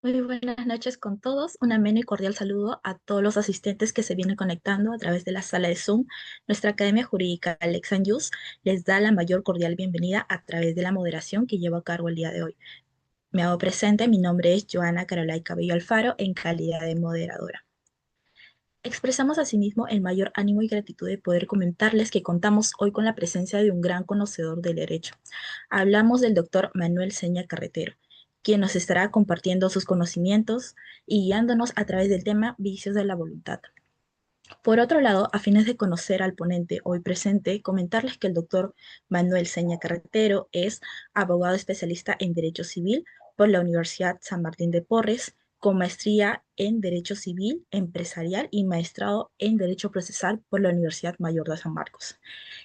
Muy buenas noches con todos. Un ameno y cordial saludo a todos los asistentes que se vienen conectando a través de la sala de Zoom. Nuestra Academia Jurídica Alex Yus les da la mayor cordial bienvenida a través de la moderación que llevo a cargo el día de hoy. Me hago presente, mi nombre es Joana Carolay Cabello Alfaro en calidad de moderadora. Expresamos asimismo el mayor ánimo y gratitud de poder comentarles que contamos hoy con la presencia de un gran conocedor del derecho. Hablamos del doctor Manuel Seña Carretero, quien nos estará compartiendo sus conocimientos y guiándonos a través del tema vicios de la voluntad. Por otro lado, a fines de conocer al ponente hoy presente, comentarles que el doctor Manuel Seña Carretero es abogado especialista en Derecho Civil por la Universidad San Martín de Porres, con maestría en Derecho Civil Empresarial y maestrado en Derecho Procesal por la Universidad Mayor de San Marcos.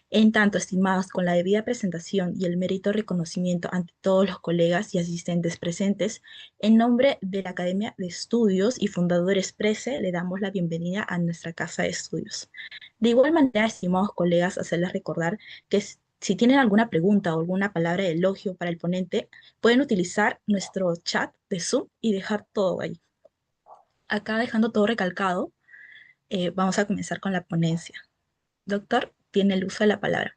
En tanto, estimados, con la debida presentación y el mérito reconocimiento ante todos los colegas y asistentes presentes, en nombre de la Academia de Estudios y fundadores PRESE, le damos la bienvenida a nuestra casa de estudios. De igual manera, estimados colegas, hacerles recordar que si tienen alguna pregunta o alguna palabra de elogio para el ponente, pueden utilizar nuestro chat de Zoom y dejar todo ahí. Acá dejando todo recalcado, vamos a comenzar con la ponencia. Doctor, tiene el uso de la palabra.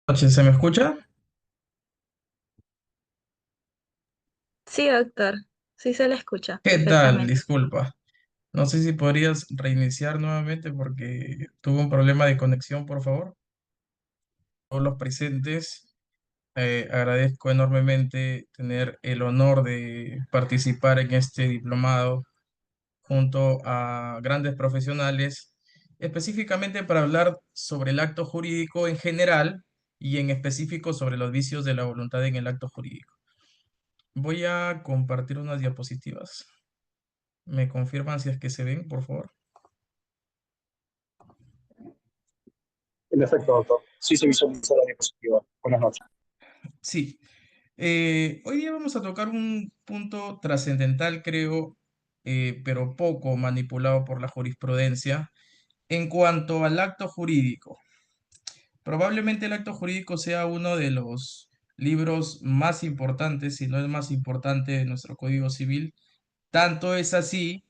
Noches, ¿se me escucha? Sí, doctor. Sí se le escucha ¿Qué tal? perfectamente. Disculpa. No sé si podrías reiniciar nuevamente porque tuve un problema de conexión, por favor. Todos los presentes, agradezco enormemente tener el honor de participar en este diplomado junto a grandes profesionales, específicamente para hablar sobre el acto jurídico en general y en específico sobre los vicios de la voluntad en el acto jurídico. Voy a compartir unas diapositivas. ¿Me confirman si es que se ven, por favor? En efecto, doctor. Sí se visualiza la diapositiva. Buenas noches. Sí. Hoy día vamos a tocar un punto trascendental, creo, pero poco manipulado por la jurisprudencia en cuanto al acto jurídico. Probablemente el acto jurídico sea uno de los libros más importantes, si no el más importante de nuestro Código Civil. Tanto es así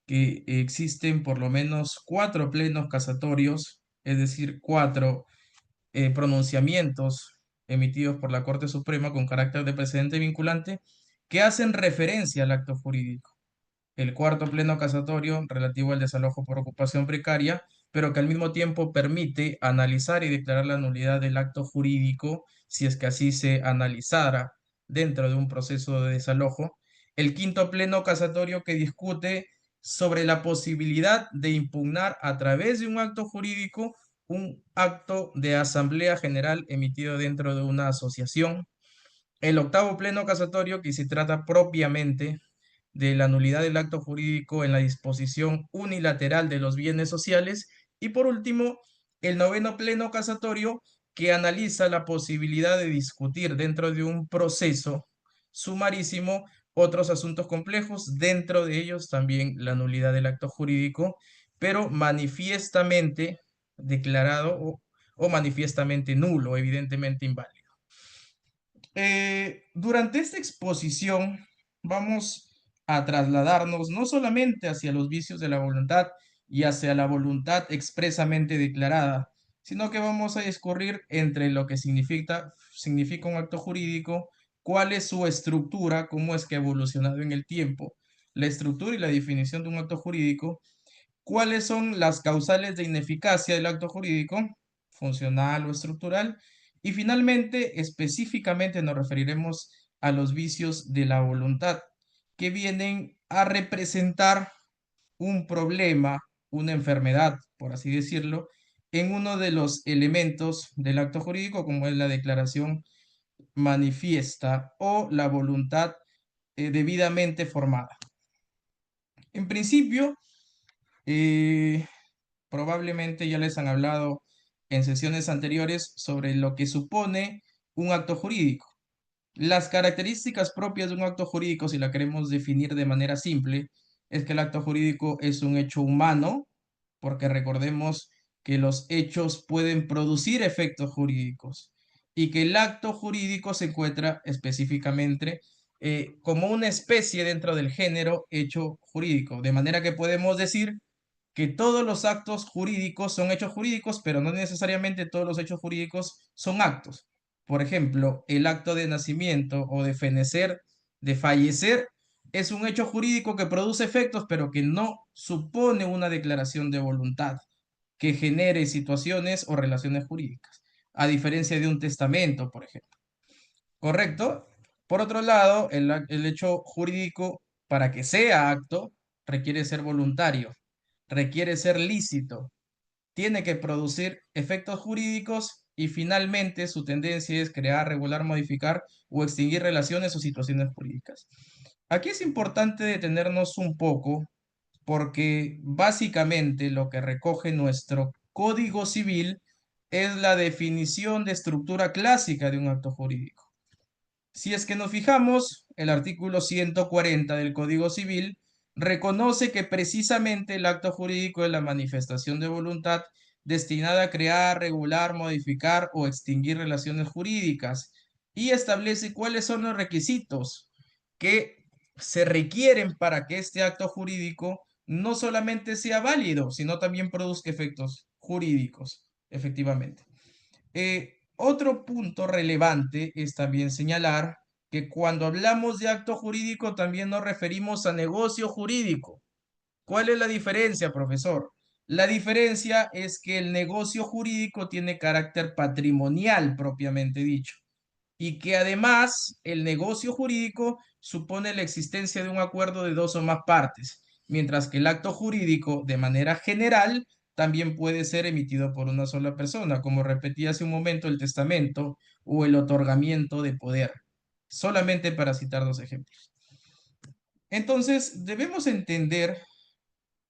que existen por lo menos 4 plenos casatorios, es decir, 4 pronunciamientos emitidos por la Corte Suprema con carácter de precedente vinculante que hacen referencia al acto jurídico. El cuarto pleno casatorio relativo al desalojo por ocupación precaria, pero que al mismo tiempo permite analizar y declarar la nulidad del acto jurídico si es que así se analizara dentro de un proceso de desalojo. El quinto pleno casatorio que discute sobre la posibilidad de impugnar a través de un acto jurídico un acto de asamblea general emitido dentro de una asociación. El octavo pleno casatorio que se trata propiamente de la nulidad del acto jurídico en la disposición unilateral de los bienes sociales. Y por último, el noveno pleno casatorio que analiza la posibilidad de discutir dentro de un proceso sumarísimo otros asuntos complejos, dentro de ellos también la nulidad del acto jurídico, pero manifiestamente declarado o manifiestamente nulo, evidentemente inválido. Durante esta exposición vamos a trasladarnos no solamente hacia los vicios de la voluntad y hacia la voluntad expresamente declarada, sino que vamos a discurrir entre lo que significa un acto jurídico, cuál es su estructura, cómo es que ha evolucionado en el tiempo, la estructura y la definición de un acto jurídico, cuáles son las causales de ineficacia del acto jurídico, funcional o estructural, y finalmente, específicamente nos referiremos a los vicios de la voluntad, que vienen a representar un problema, una enfermedad, por así decirlo, en uno de los elementos del acto jurídico, como es la declaración manifiesta o la voluntad debidamente formada. En principio, probablemente ya les han hablado en sesiones anteriores sobre lo que supone un acto jurídico. Las características propias de un acto jurídico, si la queremos definir de manera simple, es que el acto jurídico es un hecho humano, porque recordemos que los hechos pueden producir efectos jurídicos y que el acto jurídico se encuentra específicamente como una especie dentro del género hecho jurídico, de manera que podemos decir que todos los actos jurídicos son hechos jurídicos, pero no necesariamente todos los hechos jurídicos son actos. Por ejemplo, el acto de nacimiento o de fenecer, de fallecer, es un hecho jurídico que produce efectos, pero que no supone una declaración de voluntad que genere situaciones o relaciones jurídicas, a diferencia de un testamento, por ejemplo. ¿Correcto? Por otro lado, el hecho jurídico, para que sea acto, requiere ser voluntario, requiere ser lícito, tiene que producir efectos jurídicos y finalmente su tendencia es crear, regular, modificar o extinguir relaciones o situaciones jurídicas. Aquí es importante detenernos un poco porque básicamente lo que recoge nuestro Código Civil es la definición de estructura clásica de un acto jurídico. Si es que nos fijamos, el artículo 140 del Código Civil reconoce que precisamente el acto jurídico es la manifestación de voluntad destinada a crear, regular, modificar o extinguir relaciones jurídicas y establece cuáles son los requisitos que se requieren para que este acto jurídico no solamente sea válido, sino también produzca efectos jurídicos, efectivamente. Otro punto relevante es también señalar que cuando hablamos de acto jurídico también nos referimos a negocio jurídico. ¿Cuál es la diferencia, profesor? La diferencia es que el negocio jurídico tiene carácter patrimonial propiamente dicho y que además el negocio jurídico supone la existencia de un acuerdo de dos o más partes, mientras que el acto jurídico de manera general también puede ser emitido por una sola persona, como repetí hace un momento el testamento o el otorgamiento de poder, solamente para citar dos ejemplos. Entonces, debemos entender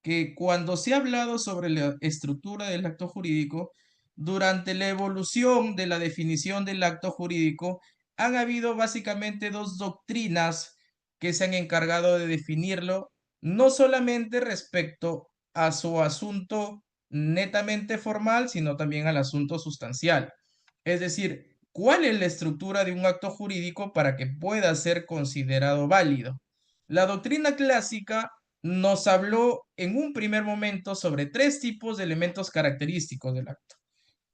que cuando se ha hablado sobre la estructura del acto jurídico, durante la evolución de la definición del acto jurídico, han habido básicamente dos doctrinas que se han encargado de definirlo, no solamente respecto a su asunto netamente formal, sino también al asunto sustancial. Es decir, ¿cuál es la estructura de un acto jurídico para que pueda ser considerado válido? La doctrina clásica nos habló en un primer momento sobre tres tipos de elementos característicos del acto.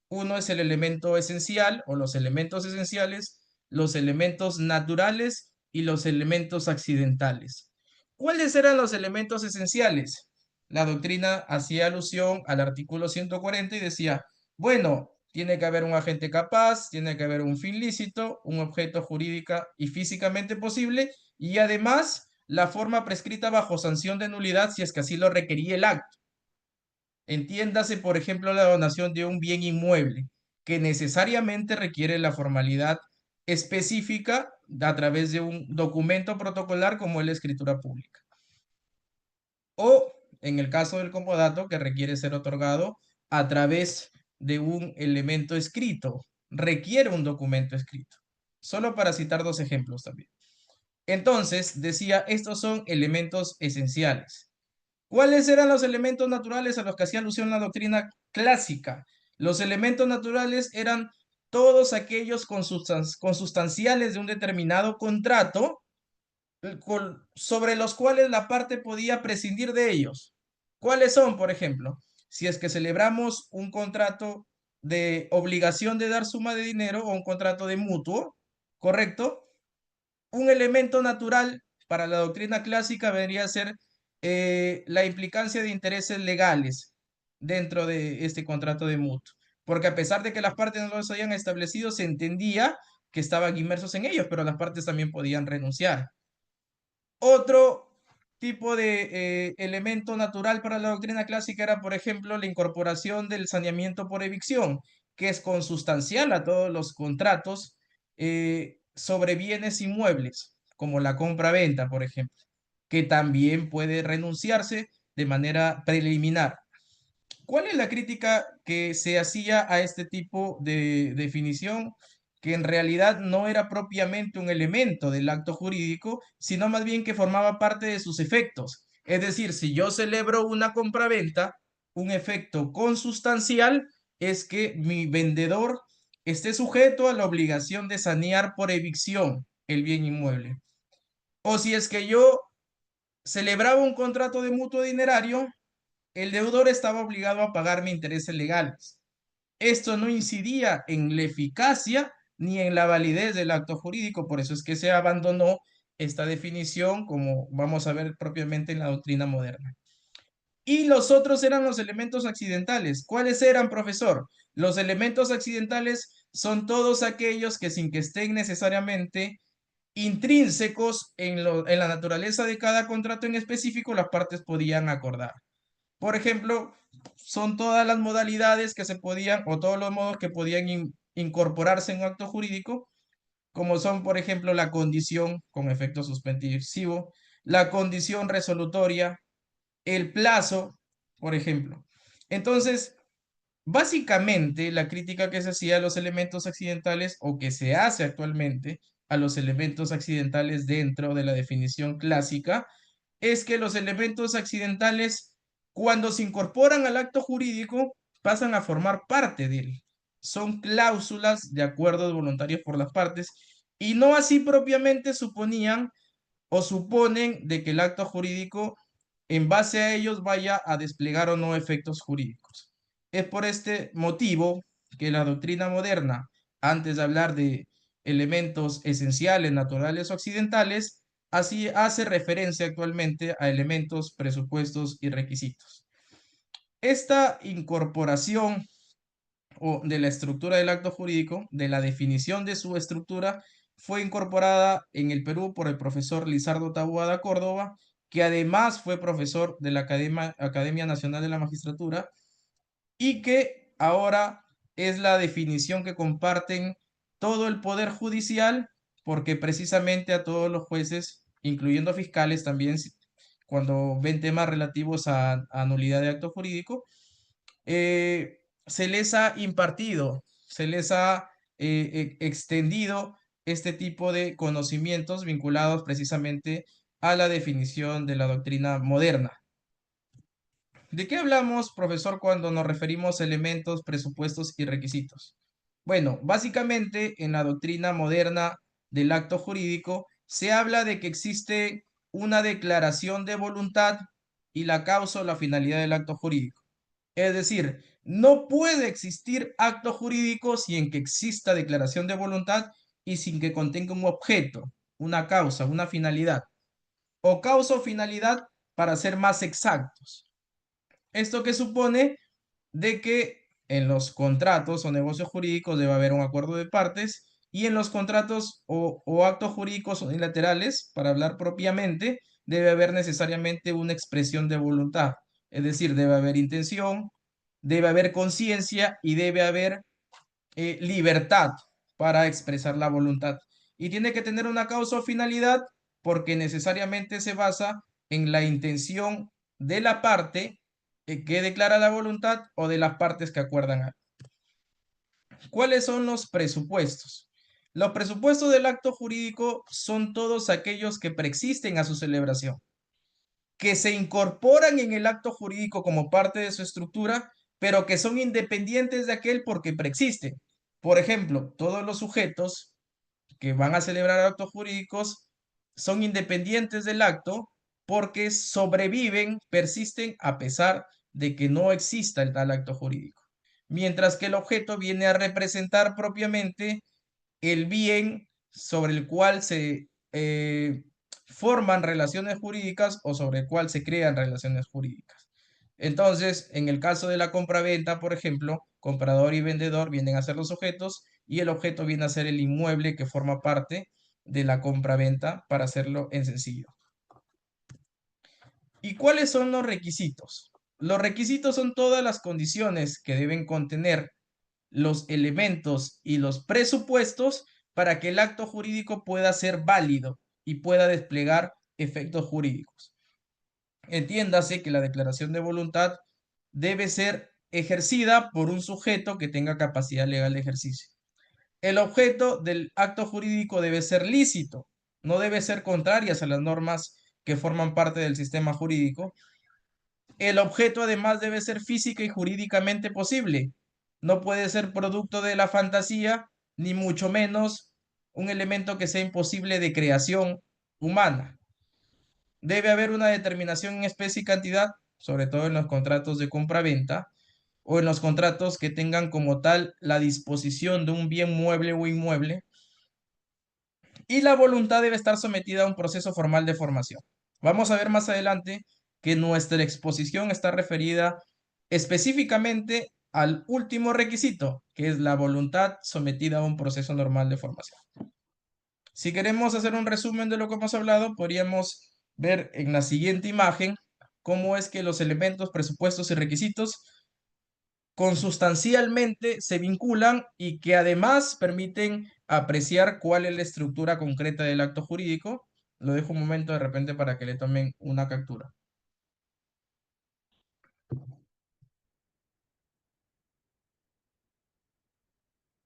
Uno es el elemento esencial o los elementos esenciales, los elementos naturales y los elementos accidentales. ¿Cuáles eran los elementos esenciales? La doctrina hacía alusión al artículo 140 y decía, bueno, tiene que haber un agente capaz, tiene que haber un fin lícito, un objeto jurídica y físicamente posible y además la forma prescrita bajo sanción de nulidad si es que así lo requería el acto. Entiéndase, por ejemplo, la donación de un bien inmueble, que necesariamente requiere la formalidad específica a través de un documento protocolar como es la escritura pública. O, en el caso del comodato, que requiere ser otorgado a través de un elemento escrito, requiere un documento escrito. Solo para citar dos ejemplos también. Entonces, decía, estos son elementos esenciales. ¿Cuáles eran los elementos naturales a los que hacía alusión la doctrina clásica? Los elementos naturales eran todos aquellos consustanciales de un determinado contrato sobre los cuales la parte podía prescindir de ellos. ¿Cuáles son, por ejemplo? Si es que celebramos un contrato de obligación de dar suma de dinero o un contrato de mutuo, ¿correcto? Un elemento natural para la doctrina clásica vendría a ser la implicancia de intereses legales dentro de este contrato de mutuo. Porque a pesar de que las partes no los hayan establecido, se entendía que estaban inmersos en ellos, pero las partes también podían renunciar. Otro tipo de elemento natural para la doctrina clásica era, por ejemplo, la incorporación del saneamiento por evicción, que es consustancial a todos los contratos sobre bienes inmuebles, como la compra-venta, por ejemplo, que también puede renunciarse de manera preliminar. ¿Cuál es la crítica que se hacía a este tipo de definición? Que en realidad no era propiamente un elemento del acto jurídico, sino más bien que formaba parte de sus efectos. Es decir, si yo celebro una compraventa, un efecto consustancial es que mi vendedor esté sujeto a la obligación de sanear por evicción el bien inmueble. O si es que yo celebraba un contrato de mutuo dinerario, el deudor estaba obligado a pagarme intereses legales. Esto no incidía en la eficacia ni en la validez del acto jurídico, por eso es que se abandonó esta definición, como vamos a ver propiamente en la doctrina moderna. Y los otros eran los elementos accidentales. ¿Cuáles eran, profesor? Los elementos accidentales son todos aquellos que sin que estén necesariamente intrínsecos en la naturaleza de cada contrato en específico, las partes podían acordar. Por ejemplo, son todas las modalidades que se podían, o todos los modos que podían incorporarse en un acto jurídico, como son, por ejemplo, la condición con efecto suspensivo, la condición resolutoria, el plazo, por ejemplo. Entonces, básicamente, la crítica que se hacía a los elementos accidentales, o que se hace actualmente a los elementos accidentales dentro de la definición clásica, es que los elementos accidentales, cuando se incorporan al acto jurídico, pasan a formar parte de él. Son cláusulas de acuerdos voluntarios por las partes y no así propiamente suponían o suponen de que el acto jurídico, en base a ellos, vaya a desplegar o no efectos jurídicos. Es por este motivo que la doctrina moderna, antes de hablar de elementos esenciales, naturales o accidentales, así hace referencia actualmente a elementos, presupuestos y requisitos. Esta incorporación o de la estructura del acto jurídico, de la definición de su estructura, fue incorporada en el Perú por el profesor Lizardo Taboada Córdoba, que además fue profesor de la Academia Nacional de la Magistratura y que ahora es la definición que comparten todo el Poder Judicial, porque precisamente a todos los jueces, incluyendo fiscales también, cuando ven temas relativos a nulidad de acto jurídico, se les ha impartido, se les ha extendido este tipo de conocimientos vinculados precisamente a la definición de la doctrina moderna. ¿De qué hablamos, profesor, cuando nos referimos a elementos, presupuestos y requisitos? Bueno, básicamente en la doctrina moderna del acto jurídico se habla de que existe una declaración de voluntad y la causa o la finalidad del acto jurídico. Es decir, no puede existir acto jurídico sin que exista declaración de voluntad y sin que contenga un objeto, una causa, una finalidad, o causa o finalidad para ser más exactos. Esto que supone de que en los contratos o negocios jurídicos debe haber un acuerdo de partes y en los contratos o actos jurídicos unilaterales, para hablar propiamente, debe haber necesariamente una expresión de voluntad. Es decir, debe haber intención, debe haber conciencia y debe haber libertad para expresar la voluntad. Y tiene que tener una causa o finalidad porque necesariamente se basa en la intención de la parte que declara la voluntad o de las partes que acuerdan. ¿Cuáles son los presupuestos? Los presupuestos del acto jurídico son todos aquellos que preexisten a su celebración, que se incorporan en el acto jurídico como parte de su estructura, pero que son independientes de aquel porque preexisten. Por ejemplo, todos los sujetos que van a celebrar actos jurídicos son independientes del acto porque sobreviven, persisten a pesar de que no exista el tal acto jurídico. Mientras que el objeto viene a representar propiamente el bien sobre el cual se forman relaciones jurídicas o sobre el cual se crean relaciones jurídicas. Entonces, en el caso de la compraventa, por ejemplo, comprador y vendedor vienen a ser los objetos y el objeto viene a ser el inmueble que forma parte de la compraventa, para hacerlo en sencillo. ¿Y cuáles son los requisitos? Los requisitos son todas las condiciones que deben contener los elementos y los presupuestos para que el acto jurídico pueda ser válido y pueda desplegar efectos jurídicos. Entiéndase que la declaración de voluntad debe ser ejercida por un sujeto que tenga capacidad legal de ejercicio. El objeto del acto jurídico debe ser lícito, no debe ser contrarias a las normas que forman parte del sistema jurídico. El objeto además debe ser física y jurídicamente posible. No puede ser producto de la fantasía, ni mucho menos un elemento que sea imposible de creación humana. Debe haber una determinación en especie y cantidad, sobre todo en los contratos de compra-venta o en los contratos que tengan como tal la disposición de un bien mueble o inmueble. Y la voluntad debe estar sometida a un proceso formal de formación. Vamos a ver más adelante que nuestra exposición está referida específicamente al último requisito, que es la voluntad sometida a un proceso normal de formación. Si queremos hacer un resumen de lo que hemos hablado, podríamos ver en la siguiente imagen cómo es que los elementos, presupuestos y requisitos consustancialmente se vinculan y que además permiten apreciar cuál es la estructura concreta del acto jurídico. Lo dejo un momento de repente para que le tomen una captura.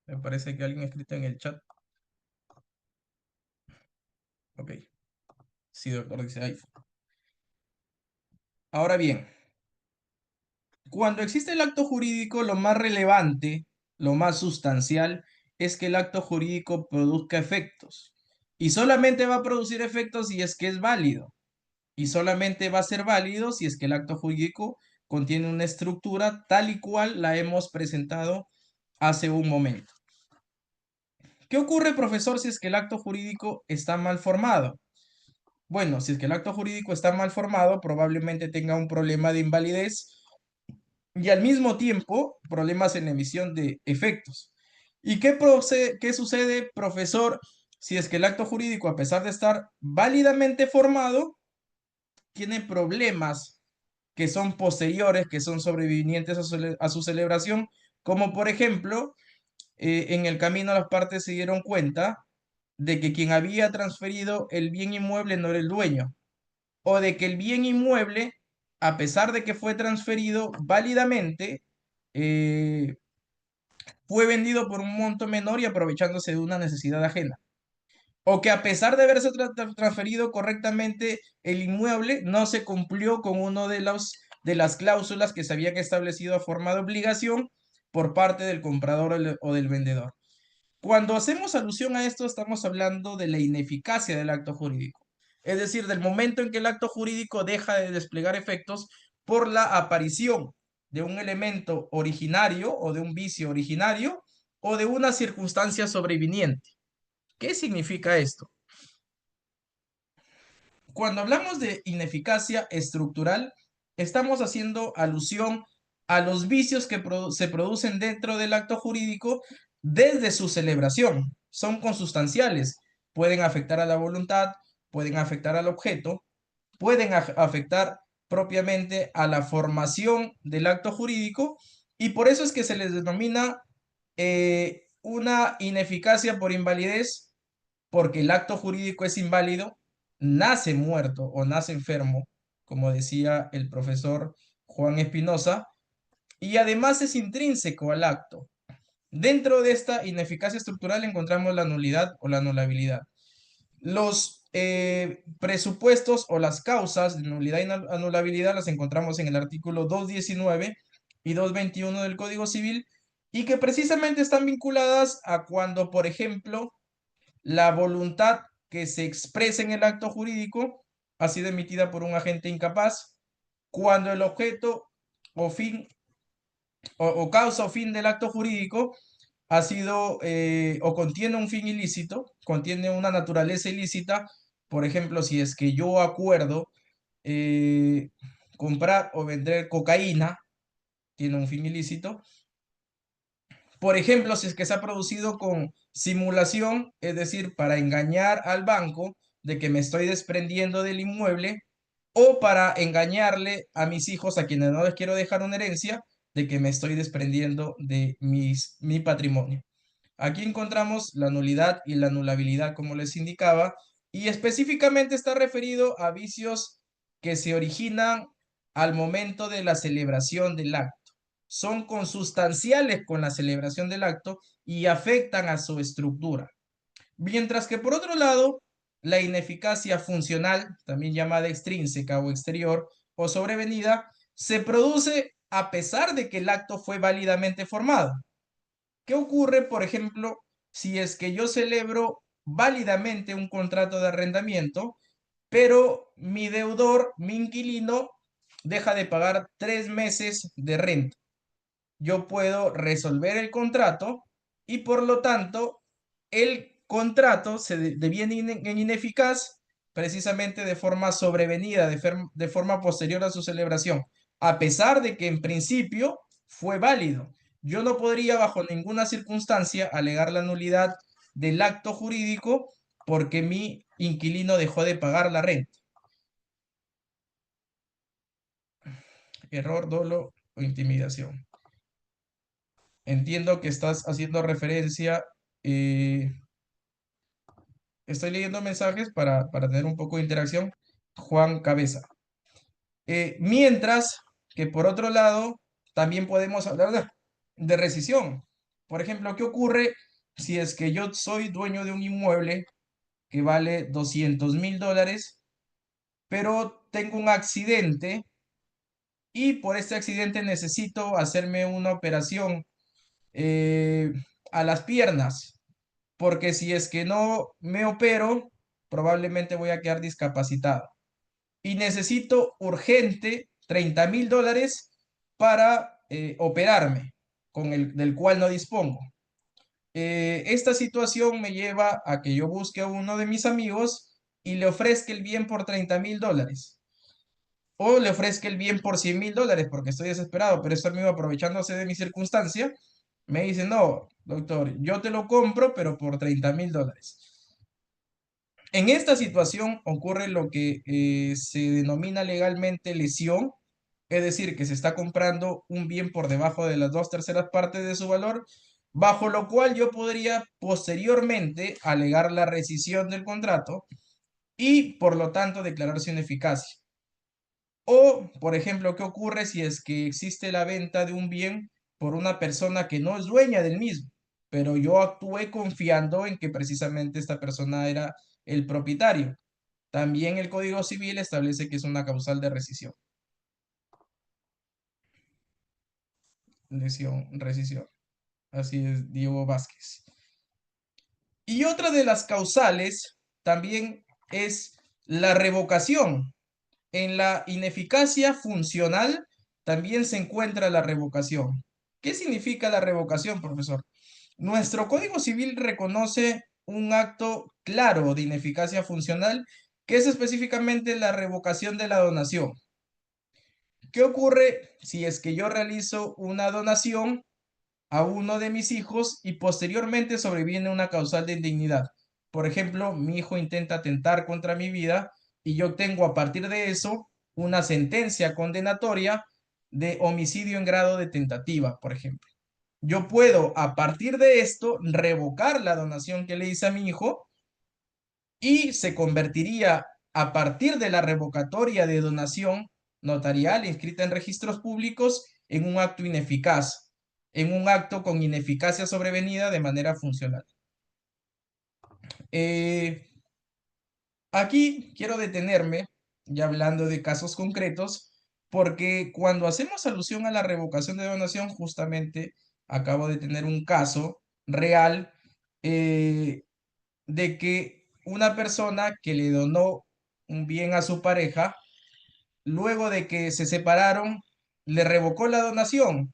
Me parece que alguien ha escrito en el chat. Ok. Sí, doctor, dice ahí. Ahora bien, cuando existe el acto jurídico, lo más relevante, lo más sustancial, es que el acto jurídico produzca efectos. Y solamente va a producir efectos si es que es válido. Y solamente va a ser válido si es que el acto jurídico contiene una estructura tal y cual la hemos presentado hace un momento. ¿Qué ocurre, profesor, si es que el acto jurídico está mal formado? Bueno, si es que el acto jurídico está mal formado, probablemente tenga un problema de invalidez y al mismo tiempo problemas en la emisión de efectos. ¿Y qué sucede, profesor, si es que el acto jurídico, a pesar de estar válidamente formado, tiene problemas que son posteriores, que son sobrevivientes a su celebración, como por ejemplo, en el camino las partes se dieron cuenta de que quien había transferido el bien inmueble no era el dueño, o de que el bien inmueble, a pesar de que fue transferido válidamente, eh, fue vendido por un monto menor y aprovechándose de una necesidad ajena. O que a pesar de haberse transferido correctamente el inmueble, no se cumplió con uno de las cláusulas que se habían establecido a forma de obligación por parte del comprador o del vendedor. Cuando hacemos alusión a esto, estamos hablando de la ineficacia del acto jurídico. Es decir, del momento en que el acto jurídico deja de desplegar efectos por la aparición de un elemento originario o de un vicio originario o de una circunstancia sobreviniente. ¿Qué significa esto? Cuando hablamos de ineficacia estructural, estamos haciendo alusión a los vicios que se producen dentro del acto jurídico desde su celebración. Son consustanciales, pueden afectar a la voluntad, pueden afectar al objeto, pueden afectar propiamente a la formación del acto jurídico y por eso es que se les denomina una ineficacia por invalidez, porque el acto jurídico es inválido, nace muerto o nace enfermo, como decía el profesor Juan Espinosa, y además es intrínseco al acto. Dentro de esta ineficacia estructural encontramos la nulidad o la anulabilidad. Los presupuestos o las causas de nulidad y anulabilidad las encontramos en el artículo 219 y 221 del Código Civil y que precisamente están vinculadas a cuando, por ejemplo, la voluntad que se expresa en el acto jurídico ha sido emitida por un agente incapaz, cuando el objeto o fin o causa o fin del acto jurídico ha sido o contiene un fin ilícito, contiene una naturaleza ilícita, por ejemplo, si es que yo acuerdo eh, comprar o vender cocaína, tiene un fin ilícito. Por ejemplo, si es que se ha producido con simulación, es decir, para engañar al banco de que me estoy desprendiendo del inmueble o para engañarle a mis hijos, a quienes no les quiero dejar una herencia, de que me estoy desprendiendo de mi patrimonio. Aquí encontramos la nulidad y la anulabilidad, como les indicaba, y específicamente está referido a vicios que se originan al momento de la celebración del acto. Son consustanciales con la celebración del acto y afectan a su estructura. Mientras que por otro lado, la ineficacia funcional, también llamada extrínseca o exterior o sobrevenida, se produce a pesar de que el acto fue válidamente formado. ¿Qué ocurre, por ejemplo, si es que yo celebro válidamente un contrato de arrendamiento, pero mi deudor, mi inquilino, deja de pagar 3 meses de renta? Yo puedo resolver el contrato y por lo tanto el contrato se deviene en ineficaz precisamente de forma sobrevenida, de forma posterior a su celebración, a pesar de que en principio fue válido. Yo no podría bajo ninguna circunstancia alegar la nulidad del acto jurídico porque mi inquilino dejó de pagar la renta. Error, dolo o intimidación. Entiendo que estás haciendo referencia, eh, estoy leyendo mensajes para tener un poco de interacción. Juan Cabeza. Mientras que por otro lado, también podemos hablar de rescisión. Por ejemplo, ¿qué ocurre si es que yo soy dueño de un inmueble que vale $200,000, pero tengo un accidente y por este accidente necesito hacerme una operación eh, a las piernas? Porque si es que no me opero, probablemente voy a quedar discapacitado. Y necesito urgente $30,000 para operarme, del cual no dispongo. Esta situación me lleva a que yo busque a uno de mis amigos y le ofrezca el bien por $30,000. O le ofrezca el bien por $100,000 porque estoy desesperado, pero este amigo, aprovechándose de mi circunstancia, me dice: no, doctor, yo te lo compro, pero por $30,000. En esta situación ocurre lo que se denomina legalmente lesión, es decir, que se está comprando un bien por debajo de las 2/3 partes de su valor, bajo lo cual yo podría posteriormente alegar la rescisión del contrato y por lo tanto declarar su ineficacia. O, por ejemplo, ¿qué ocurre si es que existe la venta de un bien por una persona que no es dueña del mismo, pero yo actué confiando en que precisamente esta persona era el propietario? También el Código Civil establece que es una causal de rescisión. Rescisión. Así es, Diego Vázquez. Y otra de las causales también es la revocación. En la ineficacia funcional también se encuentra la revocación. ¿Qué significa la revocación, profesor? Nuestro Código Civil reconoce un acto claro de ineficacia funcional, que es específicamente la revocación de la donación. ¿Qué ocurre si es que yo realizo una donación a uno de mis hijos y posteriormente sobreviene una causal de indignidad? Por ejemplo, mi hijo intenta atentar contra mi vida y yo obtengo a partir de eso una sentencia condenatoria de homicidio en grado de tentativa, por ejemplo. Yo puedo a partir de esto revocar la donación que le hice a mi hijo y se convertiría a partir de la revocatoria de donación notarial inscrita en registros públicos en un acto ineficaz, en un acto con ineficacia sobrevenida de manera funcional. Aquí quiero detenerme, ya hablando de casos concretos, porque cuando hacemos alusión a la revocación de donación, justamente acabo de tener un caso real de que una persona que le donó un bien a su pareja, luego de que se separaron, le revocó la donación,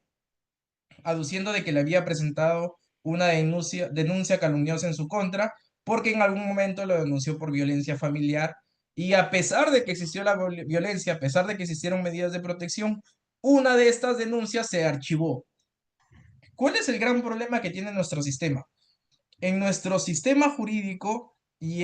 aduciendo de que le había presentado una denuncia calumniosa en su contra, porque en algún momento lo denunció por violencia familiar. Y a pesar de que existió la violencia, a pesar de que existieron medidas de protección, una de estas denuncias se archivó. ¿Cuál es el gran problema que tiene nuestro sistema? En nuestro sistema jurídico y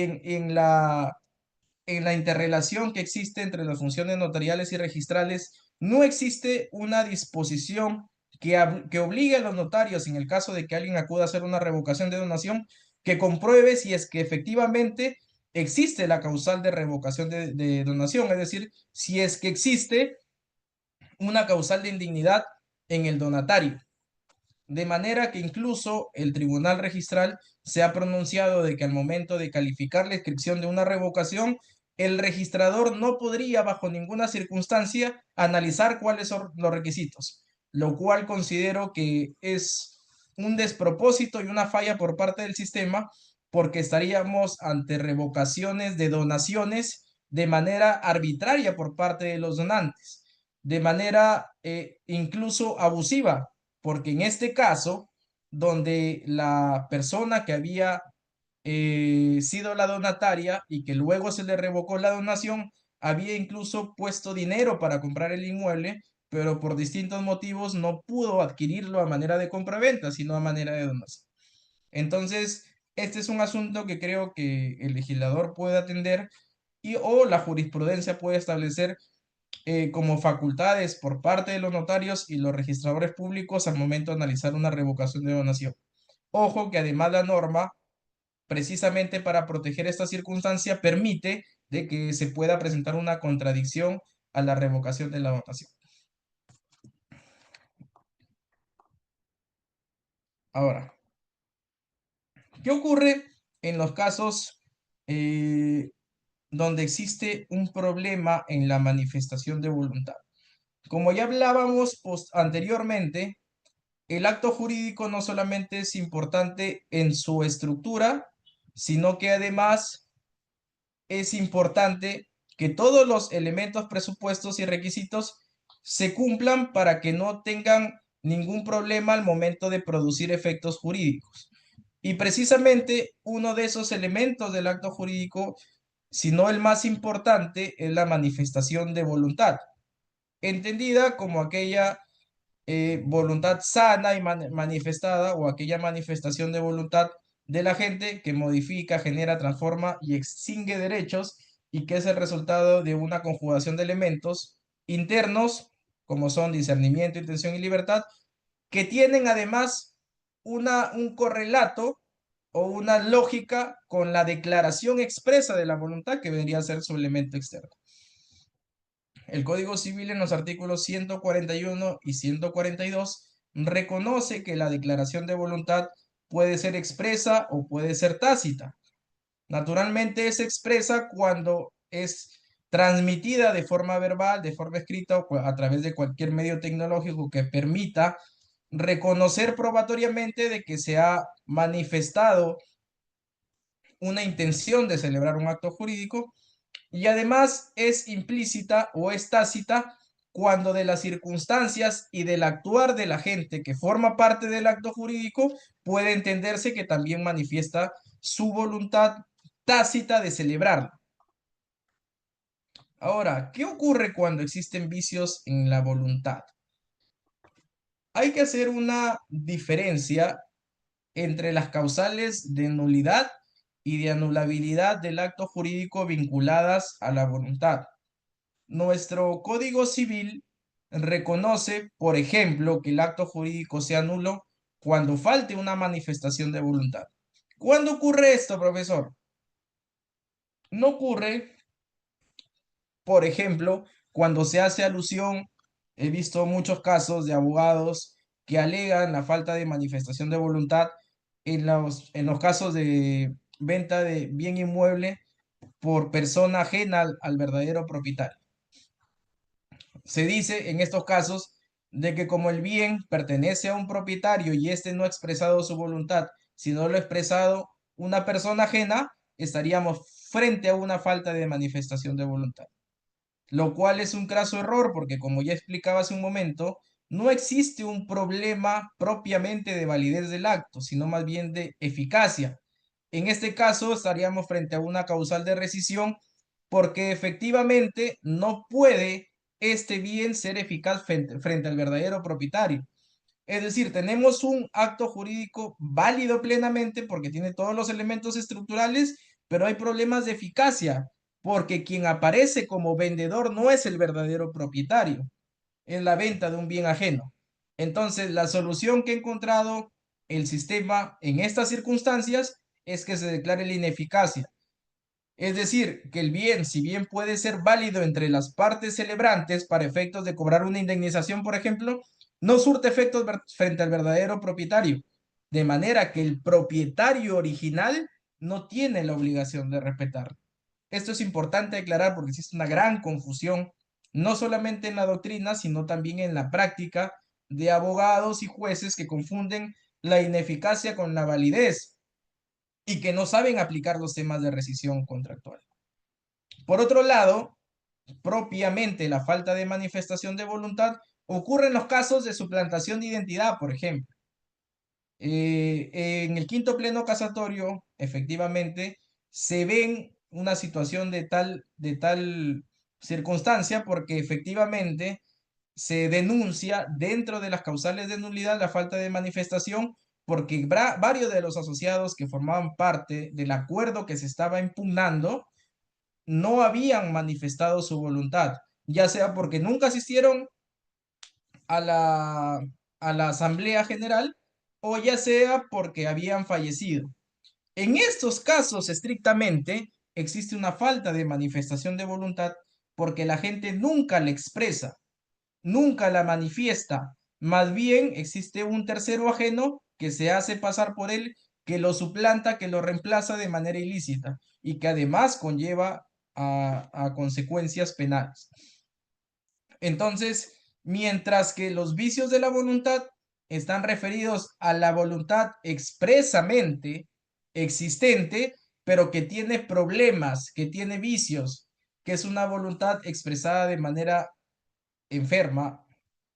en la interrelación que existe entre las funciones notariales y registrales, no existe una disposición que obligue a los notarios, en el caso de que alguien acuda a hacer una revocación de donación, que compruebe si es que efectivamente existe la causal de revocación de donación, es decir, si es que existe una causal de indignidad en el donatario. De manera que incluso el tribunal registral se ha pronunciado de que al momento de calificar la inscripción de una revocación, el registrador no podría bajo ninguna circunstancia analizar cuáles son los requisitos, lo cual considero que es un despropósito y una falla por parte del sistema, porque estaríamos ante revocaciones de donaciones de manera arbitraria por parte de los donantes, de manera incluso abusiva, porque en este caso, donde la persona que había sido la donataria y que luego se le revocó la donación, había incluso puesto dinero para comprar el inmueble, pero por distintos motivos no pudo adquirirlo a manera de compraventa, sino a manera de donación. Entonces, este es un asunto que creo que el legislador puede atender o la jurisprudencia puede establecer como facultades por parte de los notarios y los registradores públicos al momento de analizar una revocación de donación. Ojo que además la norma, precisamente para proteger esta circunstancia, permite de que se pueda presentar una contradicción a la revocación de la donación. Ahora, ¿qué ocurre en los casos donde existe un problema en la manifestación de voluntad? Como ya hablábamos anteriormente, el acto jurídico no solamente es importante en su estructura, sino que además es importante que todos los elementos, presupuestos y requisitos se cumplan para que no tengan ningún problema al momento de producir efectos jurídicos. Y precisamente uno de esos elementos del acto jurídico, si no el más importante, es la manifestación de voluntad, entendida como aquella voluntad sana y manifestada, o aquella manifestación de voluntad de la gente que modifica, genera, transforma y extingue derechos, y que es el resultado de una conjugación de elementos internos, como son discernimiento, intención y libertad, que tienen además un correlato o una lógica con la declaración expresa de la voluntad, que vendría a ser su elemento externo. El Código Civil en los artículos 141 y 142 reconoce que la declaración de voluntad puede ser expresa o puede ser tácita. Naturalmente es expresa cuando es transmitida de forma verbal, de forma escrita o a través de cualquier medio tecnológico que permita reconocer probatoriamente de que se ha manifestado una intención de celebrar un acto jurídico, y además es implícita o es tácita cuando de las circunstancias y del actuar de la gente que forma parte del acto jurídico puede entenderse que también manifiesta su voluntad tácita de celebrarlo. Ahora, ¿qué ocurre cuando existen vicios en la voluntad? Hay que hacer una diferencia entre las causales de nulidad y de anulabilidad del acto jurídico vinculadas a la voluntad. Nuestro Código Civil reconoce, por ejemplo, que el acto jurídico sea nulo cuando falte una manifestación de voluntad. ¿Cuándo ocurre esto, profesor? No ocurre, por ejemplo, cuando se hace alusión, he visto muchos casos de abogados que alegan la falta de manifestación de voluntad en los casos de venta de bien inmueble por persona ajena al verdadero propietario. Se dice en estos casos de que como el bien pertenece a un propietario y éste no ha expresado su voluntad, sino lo ha expresado una persona ajena, estaríamos frente a una falta de manifestación de voluntad. Lo cual es un craso error porque, como ya explicaba hace un momento, no existe un problema propiamente de validez del acto, sino más bien de eficacia. En este caso estaríamos frente a una causal de rescisión porque efectivamente no puede este bien ser eficaz frente al verdadero propietario. Es decir, tenemos un acto jurídico válido plenamente porque tiene todos los elementos estructurales, pero hay problemas de eficacia porque quien aparece como vendedor no es el verdadero propietario en la venta de un bien ajeno. Entonces, la solución que ha encontrado el sistema en estas circunstancias es que se declare la ineficacia. Es decir, que el bien, si bien puede ser válido entre las partes celebrantes para efectos de cobrar una indemnización, por ejemplo, no surte efectos frente al verdadero propietario, de manera que el propietario original no tiene la obligación de respetarlo. Esto es importante aclarar porque existe una gran confusión, no solamente en la doctrina, sino también en la práctica de abogados y jueces que confunden la ineficacia con la validez y que no saben aplicar los temas de rescisión contractual. Por otro lado, propiamente la falta de manifestación de voluntad ocurre en los casos de suplantación de identidad, por ejemplo. En el quinto pleno casatorio, efectivamente, se ven una situación de tal circunstancia porque efectivamente se denuncia dentro de las causales de nulidad la falta de manifestación porque varios de los asociados que formaban parte del acuerdo que se estaba impugnando no habían manifestado su voluntad, ya sea porque nunca asistieron a la Asamblea General o ya sea porque habían fallecido. En estos casos, estrictamente, existe una falta de manifestación de voluntad porque la gente nunca la expresa, nunca la manifiesta. Más bien existe un tercero ajeno que se hace pasar por él, que lo suplanta, que lo reemplaza de manera ilícita y que además conlleva a consecuencias penales. Entonces, mientras que los vicios de la voluntad están referidos a la voluntad expresamente existente, pero que tiene problemas, que tiene vicios, que es una voluntad expresada de manera enferma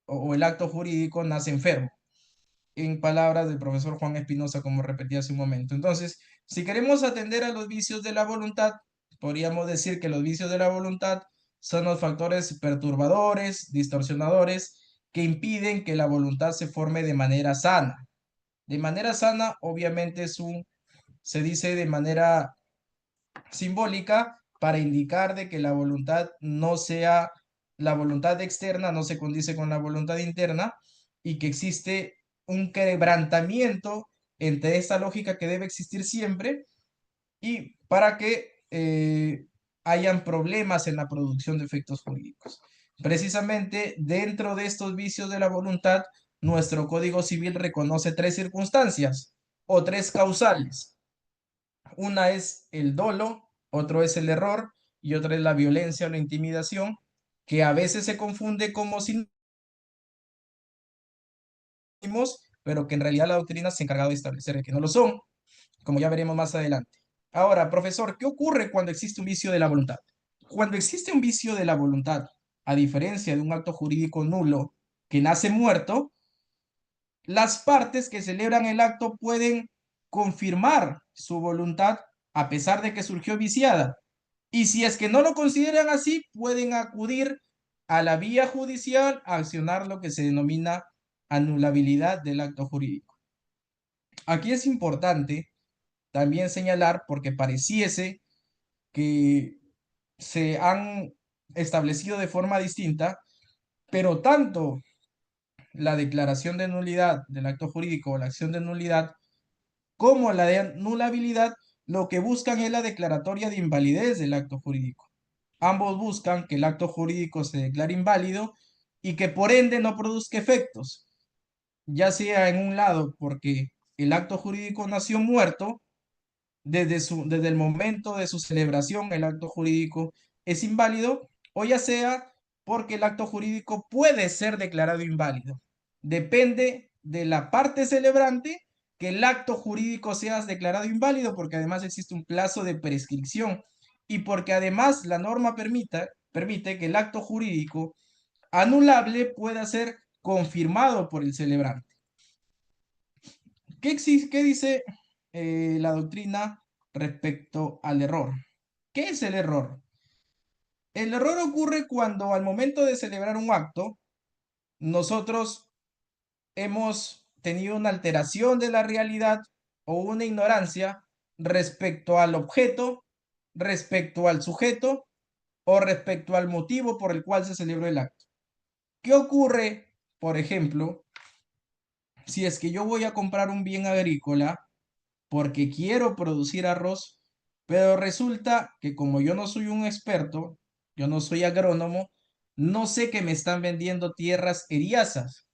o el acto jurídico nace enfermo, en palabras del profesor Juan Espinosa, como repetí hace un momento. Entonces, si queremos atender a los vicios de la voluntad, podríamos decir que los vicios de la voluntad son los factores perturbadores, distorsionadores, que impiden que la voluntad se forme de manera sana. De manera sana, obviamente, se dice de manera simbólica para indicar de que la voluntad no sea, la voluntad externa no se condice con la voluntad interna y que existe un quebrantamiento entre esta lógica que debe existir siempre y para que hayan problemas en la producción de efectos jurídicos. Precisamente dentro de estos vicios de la voluntad, nuestro Código Civil reconoce tres circunstancias o tres causales. Una es el dolo, otro es el error y otra es la violencia o la intimidación, que a veces se confunde como sinónimos, pero que en realidad la doctrina se ha encargado de establecer que no lo son, como ya veremos más adelante. Ahora, profesor, ¿qué ocurre cuando existe un vicio de la voluntad? Cuando existe un vicio de la voluntad, a diferencia de un acto jurídico nulo que nace muerto, las partes que celebran el acto pueden confirmar su voluntad a pesar de que surgió viciada. Y si es que no lo consideran así, pueden acudir a la vía judicial a accionar lo que se denomina anulabilidad del acto jurídico. Aquí es importante también señalar, porque pareciese que se han establecido de forma distinta, pero tanto la declaración de nulidad del acto jurídico o la acción de nulidad como la de anulabilidad, lo que buscan es la declaratoria de invalidez del acto jurídico. Ambos buscan que el acto jurídico se declare inválido y que por ende no produzca efectos, ya sea en un lado porque el acto jurídico nació muerto, desde el momento de su celebración el acto jurídico es inválido, o ya sea porque el acto jurídico puede ser declarado inválido. Depende de la parte celebrante que el acto jurídico sea declarado inválido, porque además existe un plazo de prescripción y porque además la norma permite que el acto jurídico anulable pueda ser confirmado por el celebrante. ¿Qué dice la doctrina respecto al error? ¿Qué es el error? El error ocurre cuando al momento de celebrar un acto, nosotros hemos tenido una alteración de la realidad o una ignorancia respecto al objeto, respecto al sujeto o respecto al motivo por el cual se celebró el acto. ¿Qué ocurre, por ejemplo, si es que yo voy a comprar un bien agrícola porque quiero producir arroz, pero resulta que como yo no soy un experto, yo no soy agrónomo, no sé que me están vendiendo tierras eriazas?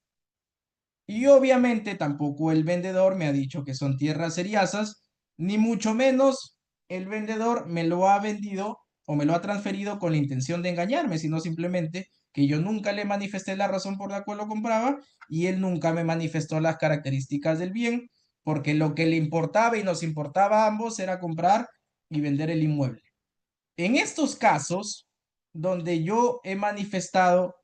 Y obviamente tampoco el vendedor me ha dicho que son tierras eriazas, ni mucho menos el vendedor me lo ha vendido o me lo ha transferido con la intención de engañarme, sino simplemente que yo nunca le manifesté la razón por la cual lo compraba y él nunca me manifestó las características del bien, porque lo que le importaba y nos importaba a ambos era comprar y vender el inmueble. En estos casos, donde yo he manifestado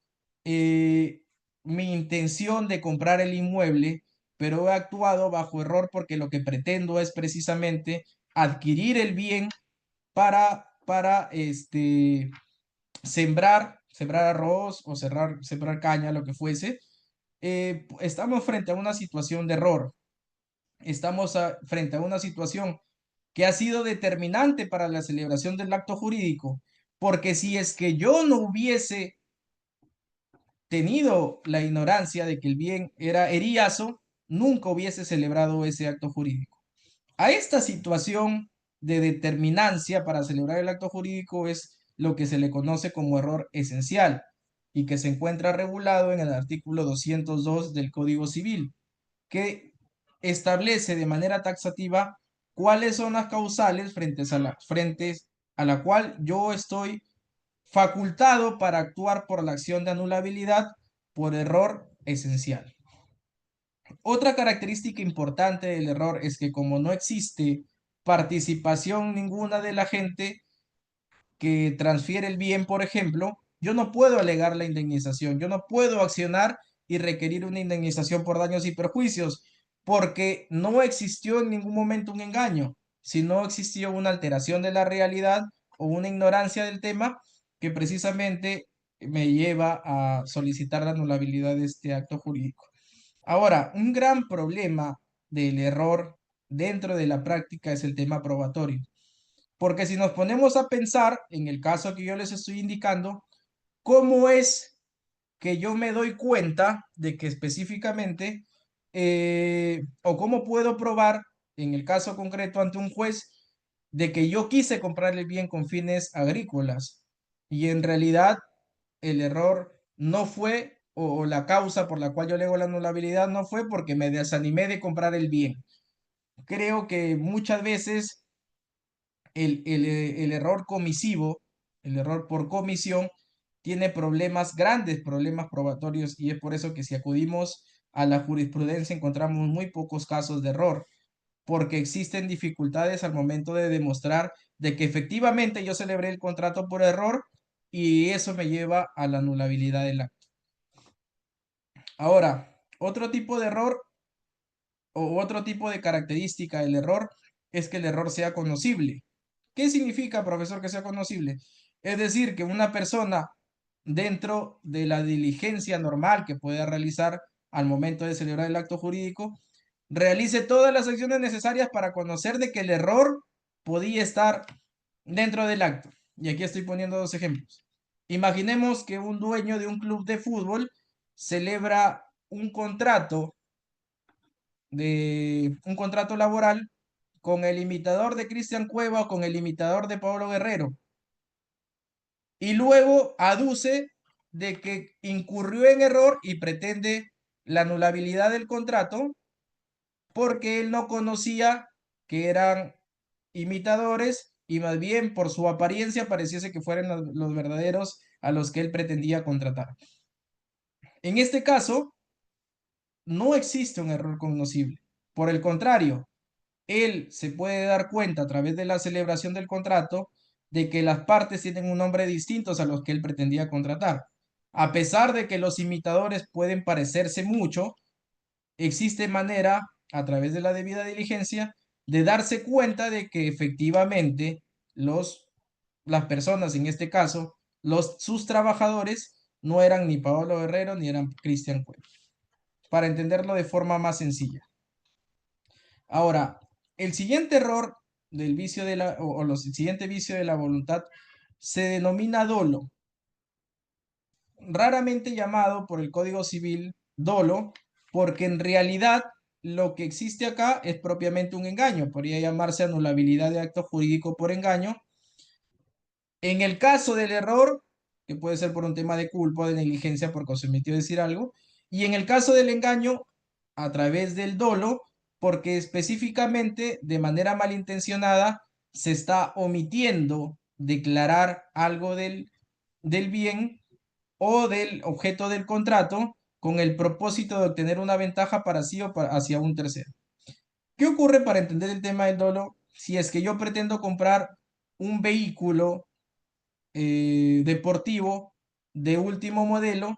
eh, mi intención de comprar el inmueble, pero he actuado bajo error porque lo que pretendo es precisamente adquirir el bien para sembrar arroz o sembrar caña, lo que fuese. Estamos frente a una situación de error. Estamos frente a una situación que ha sido determinante para la celebración del acto jurídico, porque si es que yo no hubiese tenido la ignorancia de que el bien era eriazo, nunca hubiese celebrado ese acto jurídico. A esta situación de determinancia para celebrar el acto jurídico es lo que se le conoce como error esencial y que se encuentra regulado en el artículo 202 del Código Civil, que establece de manera taxativa cuáles son las causales frentes a la cual yo estoy facultado para actuar por la acción de anulabilidad por error esencial. Otra característica importante del error es que como no existe participación ninguna de la gente que transfiere el bien, por ejemplo, yo no puedo alegar la indemnización, yo no puedo accionar y requerir una indemnización por daños y perjuicios, porque no existió en ningún momento un engaño, sino existió una alteración de la realidad o una ignorancia del tema que precisamente me lleva a solicitar la anulabilidad de este acto jurídico. Ahora, un gran problema del error dentro de la práctica es el tema probatorio. Porque si nos ponemos a pensar, en el caso que yo les estoy indicando, ¿cómo es que yo me doy cuenta de que específicamente, o cómo puedo probar, en el caso concreto ante un juez, de que yo quise comprar el bien con fines agrícolas y en realidad el error no fue, o la causa por la cual yo lego la anulabilidad no fue porque me desanimé de comprar el bien? Creo que muchas veces el error comisivo, el error por comisión, tiene problemas, grandes problemas probatorios, y es por eso que si acudimos a la jurisprudencia encontramos muy pocos casos de error, porque existen dificultades al momento de demostrar de que efectivamente yo celebré el contrato por error y eso me lleva a la anulabilidad del acto. Ahora, otro tipo de error o otro tipo de característica del error es que el error sea conocible. ¿Qué significa, profesor, que sea conocible? Es decir, que una persona dentro de la diligencia normal que pueda realizar al momento de celebrar el acto jurídico, realice todas las acciones necesarias para conocer de que el error podía estar dentro del acto. Y aquí estoy poniendo dos ejemplos. Imaginemos que un dueño de un club de fútbol celebra un contrato laboral con el imitador de Cristian Cueva o con el imitador de Pablo Guerrero. Y luego aduce de que incurrió en error y pretende la anulabilidad del contrato porque él no conocía que eran imitadores y más bien por su apariencia pareciese que fueran los verdaderos a los que él pretendía contratar. En este caso, no existe un error cognoscible. Por el contrario, él se puede dar cuenta a través de la celebración del contrato de que las partes tienen un nombre distintos a los que él pretendía contratar. A pesar de que los imitadores pueden parecerse mucho, existe manera, a través de la debida diligencia, de darse cuenta de que efectivamente las personas, en este caso, sus trabajadores, no eran ni Paolo Guerrero ni eran Cristian Cueva, para entenderlo de forma más sencilla. Ahora, el siguiente error del vicio el siguiente vicio de la voluntad se denomina dolo, raramente llamado por el Código Civil dolo, porque en realidad lo que existe acá es propiamente un engaño, podría llamarse anulabilidad de acto jurídico por engaño. En el caso del error, que puede ser por un tema de culpa o de negligencia porque se omitió decir algo, y en el caso del engaño, a través del dolo, porque específicamente de manera malintencionada se está omitiendo declarar algo del bien o del objeto del contrato con el propósito de obtener una ventaja para sí o hacia un tercero. ¿Qué ocurre para entender el tema del dolo? Si es que yo pretendo comprar un vehículo deportivo de último modelo,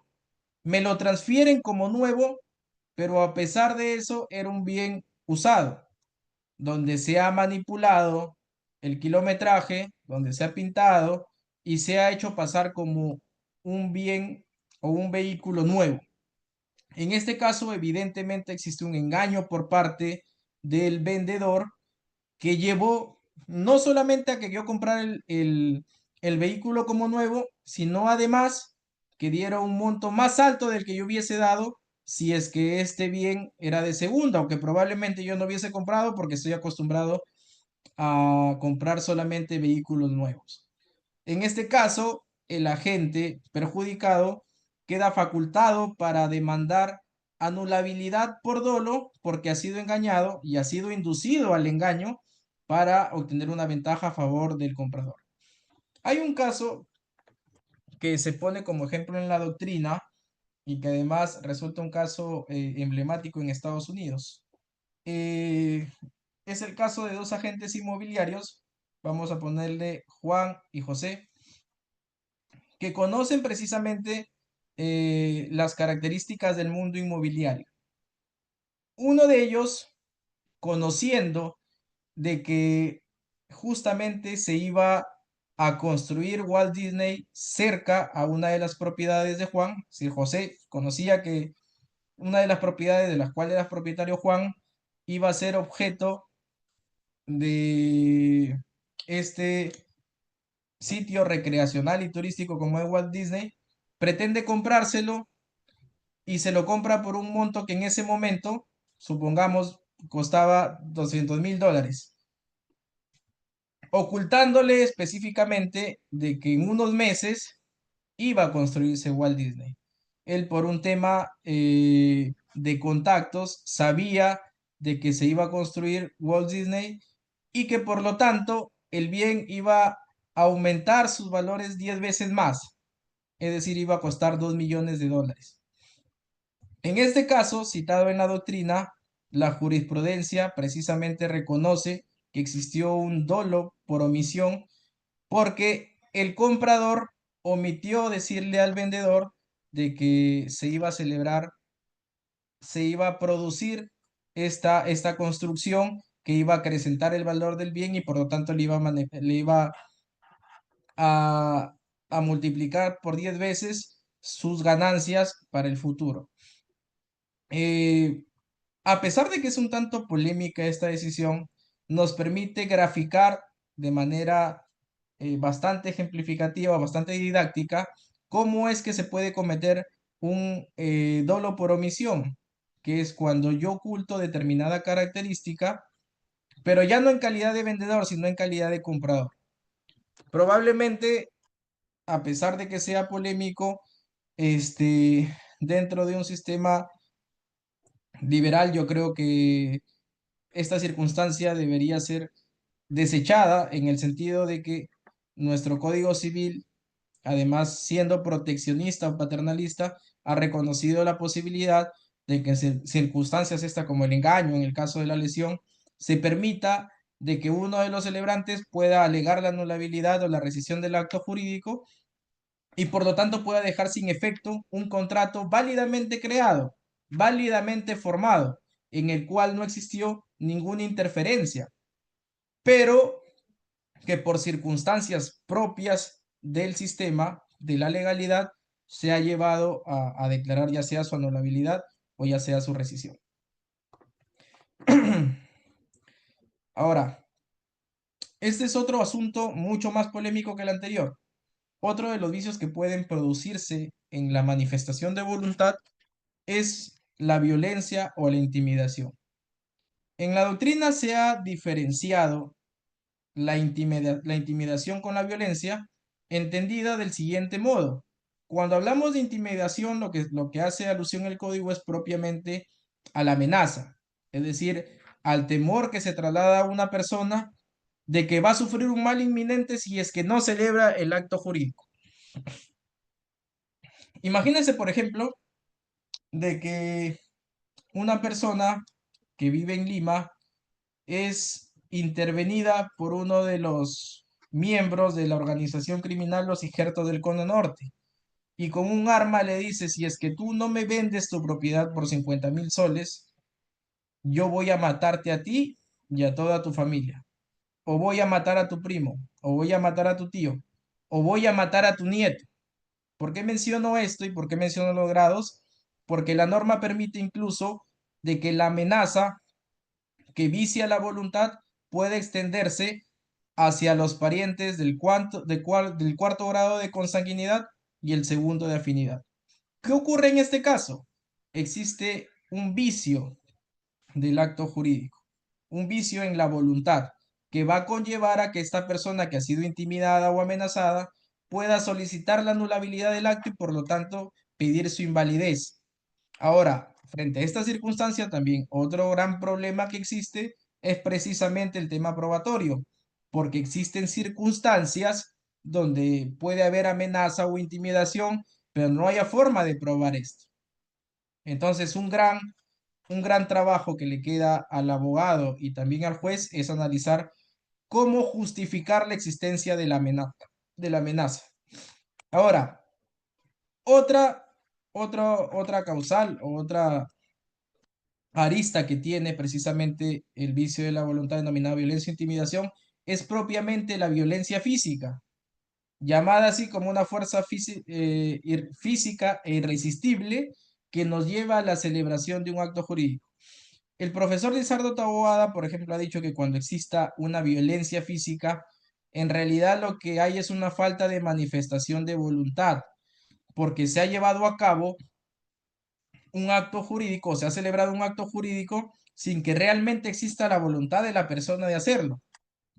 me lo transfieren como nuevo, pero a pesar de eso era un bien usado, donde se ha manipulado el kilometraje, donde se ha pintado y se ha hecho pasar como un bien o un vehículo nuevo. En este caso, evidentemente existe un engaño por parte del vendedor que llevó no solamente a que yo comprara el vehículo como nuevo, sino además que diera un monto más alto del que yo hubiese dado si es que este bien era de segunda, o que probablemente yo no hubiese comprado porque estoy acostumbrado a comprar solamente vehículos nuevos. En este caso, el agente perjudicado queda facultado para demandar anulabilidad por dolo porque ha sido engañado y ha sido inducido al engaño para obtener una ventaja a favor del comprador. Hay un caso que se pone como ejemplo en la doctrina y que además resulta un caso emblemático en Estados Unidos. Eh, es el caso de dos agentes inmobiliarios, vamos a ponerle Juan y José, que conocen precisamente las características del mundo inmobiliario. Uno de ellos, conociendo de que justamente se iba a construir Walt Disney cerca a una de las propiedades de Juan, si José conocía que una de las propiedades de las cuales era propietario Juan iba a ser objeto de este sitio recreacional y turístico como es Walt Disney, pretende comprárselo y se lo compra por un monto que en ese momento, supongamos, costaba $200,000, ocultándole específicamente de que en unos meses iba a construirse Walt Disney. Él por un tema de contactos sabía de que se iba a construir Walt Disney y que por lo tanto el bien iba a aumentar sus valores 10 veces más, es decir, iba a costar $2 millones. En este caso, citado en la doctrina, la jurisprudencia precisamente reconoce que existió un dolo por omisión porque el comprador omitió decirle al vendedor de que se iba a celebrar, se iba a producir esta construcción que iba a acrecentar el valor del bien y por lo tanto le iba a, a multiplicar por 10 veces sus ganancias para el futuro. A pesar de que es un tanto polémica esta decisión, nos permite graficar de manera bastante ejemplificativa, bastante didáctica, cómo es que se puede cometer un dolo por omisión, que es cuando yo oculto determinada característica, pero ya no en calidad de vendedor, sino en calidad de comprador. Probablemente, a pesar de que sea polémico, dentro de un sistema liberal, yo creo que esta circunstancia debería ser desechada en el sentido de que nuestro Código Civil, además siendo proteccionista o paternalista, ha reconocido la posibilidad de que en circunstancias esta como el engaño, en el caso de la lesión, se permita de que uno de los celebrantes pueda alegar la anulabilidad o la rescisión del acto jurídico y por lo tanto pueda dejar sin efecto un contrato válidamente creado, válidamente formado, en el cual no existió ninguna interferencia, pero que por circunstancias propias del sistema, de la legalidad, se ha llevado a declarar ya sea su anulabilidad o ya sea su rescisión. Ahora, este es otro asunto mucho más polémico que el anterior. Otro de los vicios que pueden producirse en la manifestación de voluntad es la violencia o la intimidación. En la doctrina se ha diferenciado la intimidación con la violencia, entendida del siguiente modo. Cuando hablamos de intimidación, lo que hace alusión el código es propiamente a la amenaza, es decir, al temor que se traslada a una persona de que va a sufrir un mal inminente si es que no celebra el acto jurídico. Imagínense, por ejemplo, de que una persona que vive en Lima es intervenida por uno de los miembros de la organización criminal Los Injertos del Cono Norte y con un arma le dice, si es que tú no me vendes tu propiedad por 50.000 soles, yo voy a matarte a ti y a toda tu familia, o voy a matar a tu primo, o voy a matar a tu tío, o voy a matar a tu nieto. ¿Por qué menciono esto y por qué menciono los grados? Porque la norma permite incluso de que la amenaza que vicia la voluntad puede extenderse hacia los parientes del cuarto grado de consanguinidad y el segundo de afinidad. ¿Qué ocurre en este caso? Existe un vicio del acto jurídico, un vicio en la voluntad que va a conllevar a que esta persona que ha sido intimidada o amenazada pueda solicitar la anulabilidad del acto y por lo tanto pedir su invalidez. Ahora, frente a esta circunstancia, también otro gran problema que existe es precisamente el tema probatorio, porque existen circunstancias donde puede haber amenaza o intimidación, pero no haya forma de probar esto. Entonces, un gran trabajo que le queda al abogado y también al juez es analizar cómo justificar la existencia de la amenaza. Ahora, otra causal o otra arista que tiene precisamente el vicio de la voluntad denominada violencia e intimidación es propiamente la violencia física, llamada así como una fuerza física e irresistible que nos lleva a la celebración de un acto jurídico. El profesor Lizardo Taboada, por ejemplo, ha dicho que cuando exista una violencia física, en realidad lo que hay es una falta de manifestación de voluntad, porque se ha llevado a cabo un acto jurídico, o se ha celebrado un acto jurídico sin que realmente exista la voluntad de la persona de hacerlo.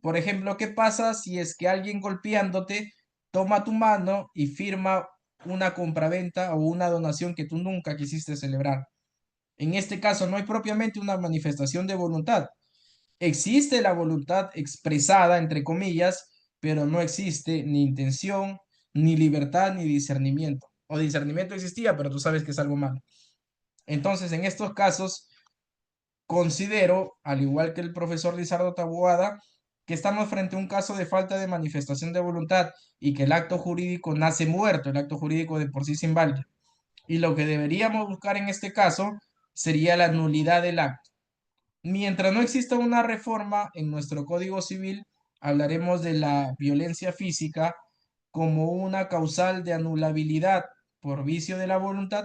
Por ejemplo, ¿qué pasa si es que alguien golpeándote toma tu mano y firma una compraventa o una donación que tú nunca quisiste celebrar? En este caso no hay propiamente una manifestación de voluntad. Existe la voluntad expresada, entre comillas, pero no existe ni intención, ni libertad, ni discernimiento. O discernimiento existía, pero tú sabes que es algo malo. Entonces, en estos casos, considero, al igual que el profesor Lizardo Taboada, que estamos frente a un caso de falta de manifestación de voluntad y que el acto jurídico nace muerto, el acto jurídico de por sí es inválido. Y lo que deberíamos buscar en este caso sería la nulidad del acto. Mientras no exista una reforma en nuestro Código Civil, hablaremos de la violencia física como una causal de anulabilidad por vicio de la voluntad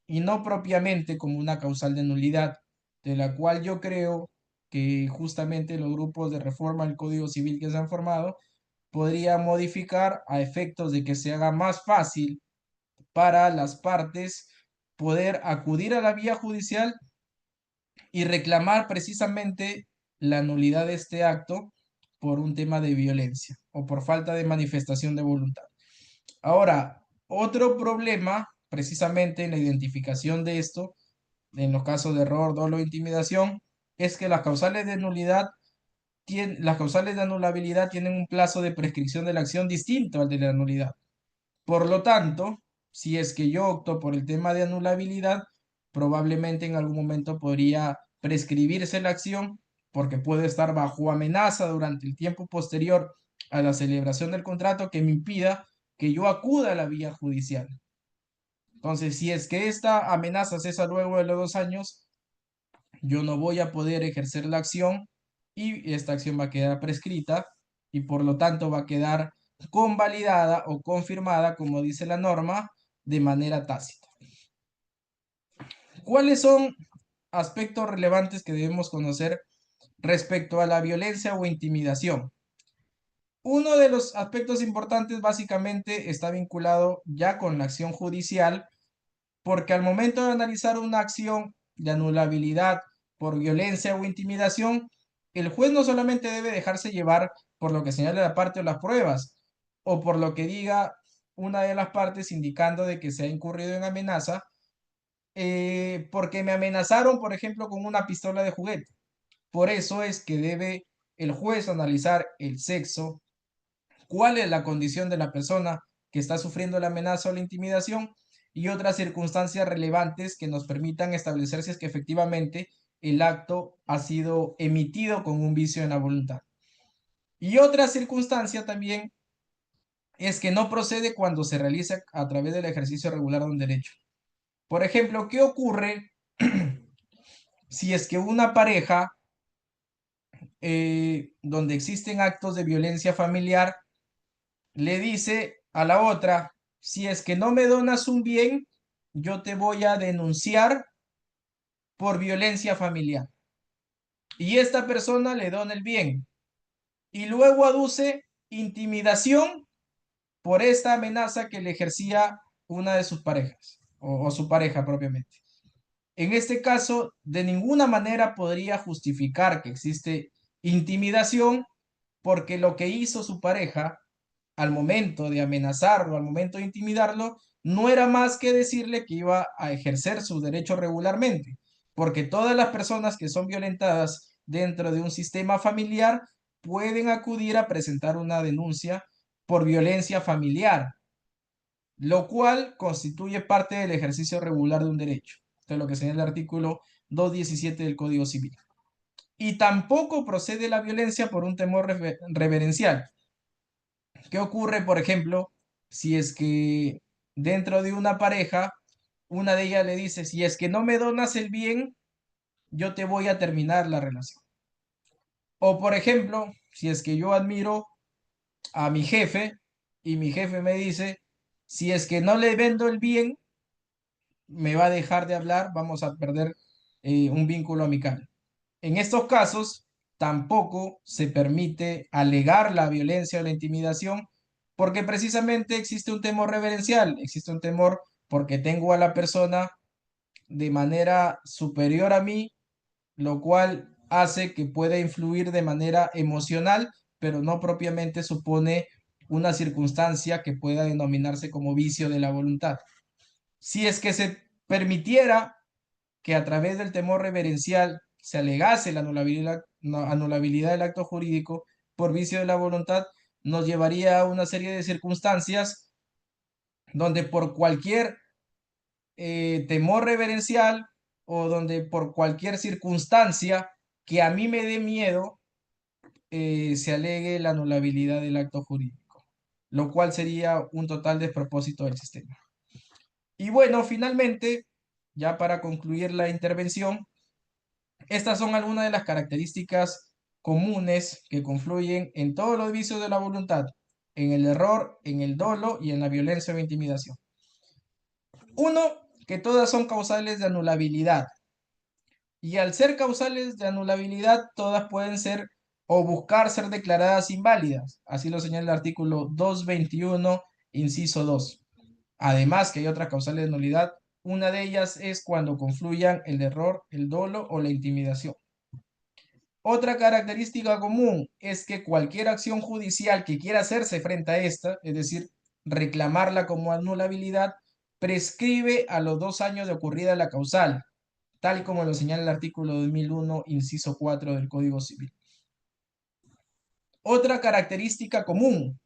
y no propiamente como una causal de nulidad, de la cual yo creo que justamente los grupos de reforma al Código Civil que se han formado podría modificar a efectos de que se haga más fácil para las partes poder acudir a la vía judicial y reclamar precisamente la nulidad de este acto por un tema de violencia o por falta de manifestación de voluntad. Ahora, otro problema precisamente en la identificación de esto, en los casos de error, dolo o intimidación, es que las causales de anulabilidad tienen un plazo de prescripción de la acción distinto al de la nulidad. Por lo tanto, si es que yo opto por el tema de anulabilidad, probablemente en algún momento podría prescribirse la acción porque puede estar bajo amenaza durante el tiempo posterior a la celebración del contrato que me impida que yo acuda a la vía judicial. Entonces, si es que esta amenaza cesa luego de los 2 años, yo no voy a poder ejercer la acción y esta acción va a quedar prescrita y por lo tanto va a quedar convalidada o confirmada, como dice la norma, de manera tácita. ¿Cuáles son aspectos relevantes que debemos conocer respecto a la violencia o intimidación? Uno de los aspectos importantes básicamente está vinculado ya con la acción judicial, porque al momento de analizar una acción de anulabilidad por violencia o intimidación, el juez no solamente debe dejarse llevar por lo que señale la parte o las pruebas, o por lo que diga una de las partes indicando de que se ha incurrido en amenaza, porque me amenazaron, por ejemplo, con una pistola de juguete. Por eso es que debe el juez analizar el sexo, cuál es la condición de la persona que está sufriendo la amenaza o la intimidación y otras circunstancias relevantes que nos permitan establecer si es que efectivamente el acto ha sido emitido con un vicio en la voluntad. Y otra circunstancia también es que no procede cuando se realiza a través del ejercicio regular de un derecho. Por ejemplo, ¿qué ocurre si es que una pareja donde existen actos de violencia familiar le dice a la otra, si es que no me donas un bien, yo te voy a denunciar por violencia familiar? Y esta persona le dona el bien y luego aduce intimidación por esta amenaza que le ejercía una de sus parejas o su pareja propiamente. En este caso, de ninguna manera podría justificar que existe intimidación porque lo que hizo su pareja al momento de amenazarlo, al momento de intimidarlo, no era más que decirle que iba a ejercer su derecho regularmente, porque todas las personas que son violentadas dentro de un sistema familiar pueden acudir a presentar una denuncia por violencia familiar, lo cual constituye parte del ejercicio regular de un derecho. Esto es lo que señala el artículo 217 del Código Civil. Y tampoco procede la violencia por un temor reverencial. ¿Qué ocurre, por ejemplo, si es que dentro de una pareja, una de ellas le dice, si es que no me donas el bien, yo te voy a terminar la relación? O, por ejemplo, si es que yo admiro a mi jefe y mi jefe me dice, si es que no le vendo el bien, me va a dejar de hablar, vamos a perder un vínculo amical. En estos casos, tampoco se permite alegar la violencia o la intimidación porque precisamente existe un temor reverencial, existe un temor porque tengo a la persona de manera superior a mí, lo cual hace que pueda influir de manera emocional, pero no propiamente supone una circunstancia que pueda denominarse como vicio de la voluntad. Si es que se permitiera que a través del temor reverencial se alegase la anulabilidad del acto jurídico por vicio de la voluntad, nos llevaría a una serie de circunstancias donde por cualquier temor reverencial o donde por cualquier circunstancia que a mí me dé miedo, se alegue la anulabilidad del acto jurídico, lo cual sería un total despropósito del sistema. Y bueno, finalmente, ya para concluir la intervención, estas son algunas de las características comunes que confluyen en todos los vicios de la voluntad, en el error, en el dolo y en la violencia o intimidación. Uno, que todas son causales de anulabilidad. Y al ser causales de anulabilidad, todas pueden ser o buscar ser declaradas inválidas. Así lo señala el artículo 221, inciso 2. Además que hay otras causales de nulidad. Una de ellas es cuando confluyan el error, el dolo o la intimidación. Otra característica común es que cualquier acción judicial que quiera hacerse frente a esta, es decir, reclamarla como anulabilidad, prescribe a los 2 años de ocurrida la causal, tal como lo señala el artículo 2001, inciso 4 del Código Civil. Otra característica común: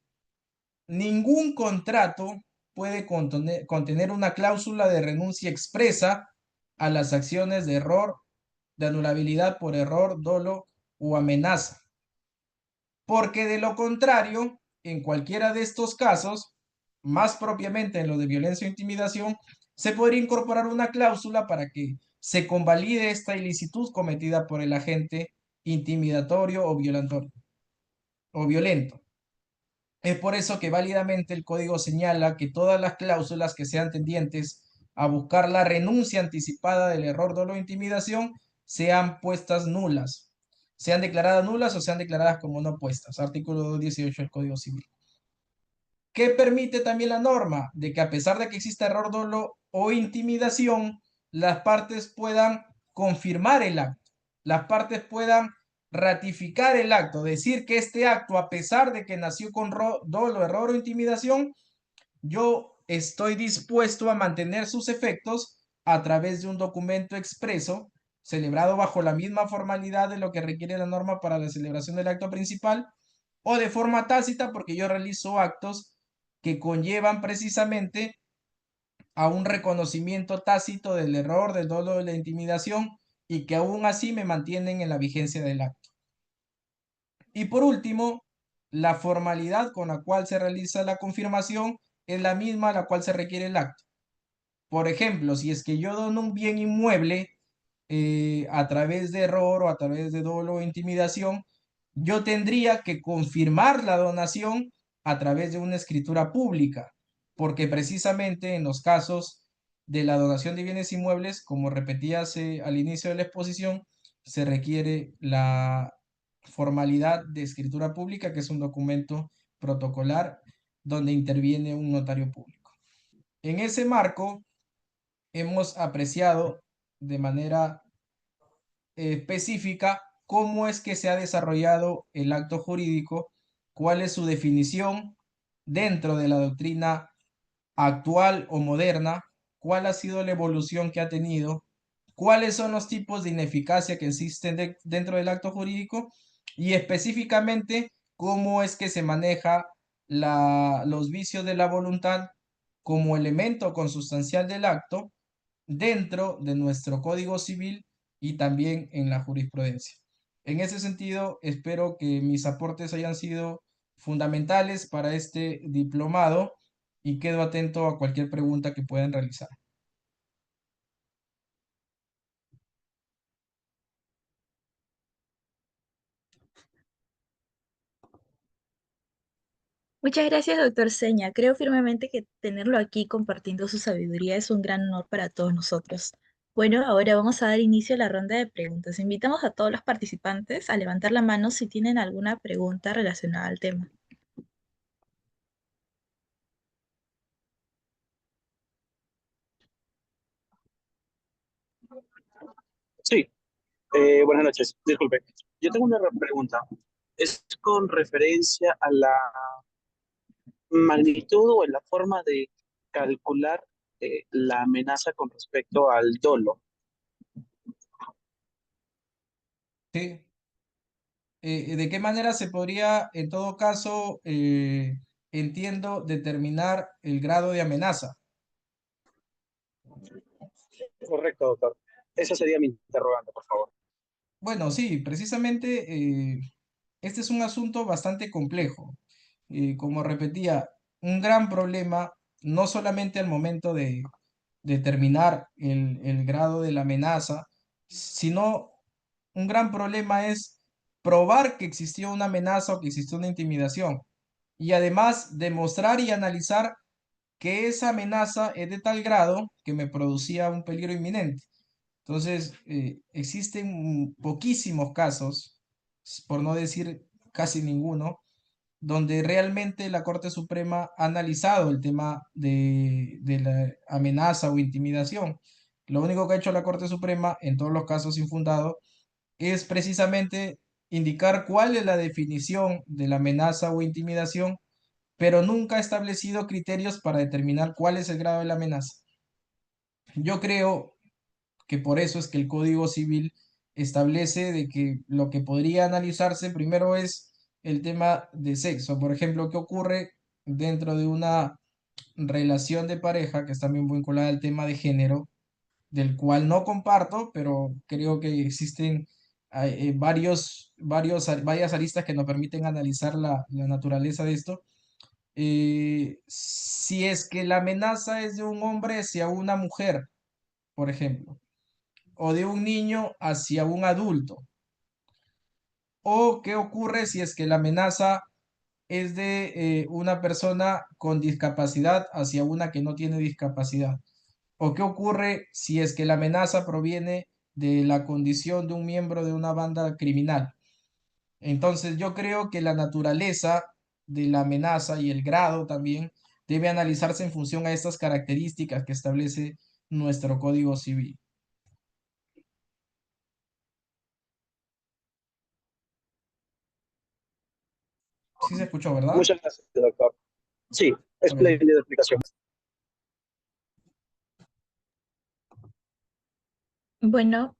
ningún contrato puede contener una cláusula de renuncia expresa a las acciones de error, de anulabilidad por error, dolo o amenaza. Porque de lo contrario, en cualquiera de estos casos, más propiamente en lo de violencia o intimidación, se podría incorporar una cláusula para que se convalide esta ilicitud cometida por el agente intimidatorio o violento. Es por eso que válidamente el código señala que todas las cláusulas que sean tendientes a buscar la renuncia anticipada del error, dolo o intimidación sean puestas nulas. sean declaradas nulas o sean declaradas como no puestas. Artículo 18 del Código Civil. ¿Qué permite también la norma? De que a pesar de que exista error, dolo o intimidación, las partes puedan confirmar el acto, las partes puedan ratificar el acto, decir que este acto, a pesar de que nació con dolo, error o intimidación, yo estoy dispuesto a mantener sus efectos a través de un documento expreso celebrado bajo la misma formalidad de lo que requiere la norma para la celebración del acto principal, o de forma tácita porque yo realizo actos que conllevan precisamente a un reconocimiento tácito del error, del dolo, de la intimidación, y que aún así me mantienen en la vigencia del acto. Y por último, la formalidad con la cual se realiza la confirmación es la misma a la cual se requiere el acto. Por ejemplo, si es que yo dono un bien inmueble a través de error o a través de dolo o intimidación, yo tendría que confirmar la donación a través de una escritura pública, porque precisamente en los casos de la donación de bienes inmuebles, como repetía al inicio de la exposición, se requiere la formalidad de escritura pública, que es un documento protocolar donde interviene un notario público. En ese marco, hemos apreciado de manera específica cómo es que se ha desarrollado el acto jurídico, cuál es su definición dentro de la doctrina actual o moderna, cuál ha sido la evolución que ha tenido, cuáles son los tipos de ineficacia que existen dentro del acto jurídico y específicamente cómo es que se maneja los vicios de la voluntad como elemento consustancial del acto dentro de nuestro Código Civil y también en la jurisprudencia. En ese sentido, espero que mis aportes hayan sido fundamentales para este diplomado y quedo atento a cualquier pregunta que puedan realizar. Muchas gracias, doctor Seña. Creo firmemente que tenerlo aquí compartiendo su sabiduría es un gran honor para todos nosotros. Bueno, ahora vamos a dar inicio a la ronda de preguntas. Invitamos a todos los participantes a levantar la mano si tienen alguna pregunta relacionada al tema. Sí, buenas noches. Disculpe. Yo tengo una pregunta. Es con referencia a la magnitud o en la forma de calcular la amenaza con respecto al dolo. ¿Sí? ¿De qué manera se podría, en todo caso, entiendo, determinar el grado de amenaza? Correcto, doctor. Esa sería mi interrogante, por favor. Bueno, sí, precisamente este es un asunto bastante complejo. Como repetía, un gran problema, no solamente al momento de determinar el grado de la amenaza, sino un gran problema es probar que existió una amenaza o que existió una intimidación. Y además demostrar y analizar que esa amenaza es de tal grado que me producía un peligro inminente. Entonces, existen poquísimos casos, por no decir casi ninguno, donde realmente la Corte Suprema ha analizado el tema de la amenaza o intimidación. Lo único que ha hecho la Corte Suprema en todos los casos infundados es precisamente indicar cuál es la definición de la amenaza o intimidación, pero nunca ha establecido criterios para determinar cuál es el grado de la amenaza. Yo creo que por eso es que el Código Civil establece de que lo que podría analizarse primero es el tema de sexo. Por ejemplo, ¿qué ocurre dentro de una relación de pareja que está también vinculada al tema de género, del cual no comparto, pero creo que existen varias aristas que nos permiten analizar la naturaleza de esto? Si es que la amenaza es de un hombre hacia una mujer, por ejemplo, o de un niño hacia un adulto, o qué ocurre si es que la amenaza es de una persona con discapacidad hacia una que no tiene discapacidad, o qué ocurre si es que la amenaza proviene de la condición de un miembro de una banda criminal. Entonces yo creo que la naturaleza de la amenaza y el grado también debe analizarse en función a estas características que establece nuestro Código Civil. Sí se escuchó, ¿verdad? Muchas gracias, doctor. Sí, Bueno, espléndida explicación. Bueno,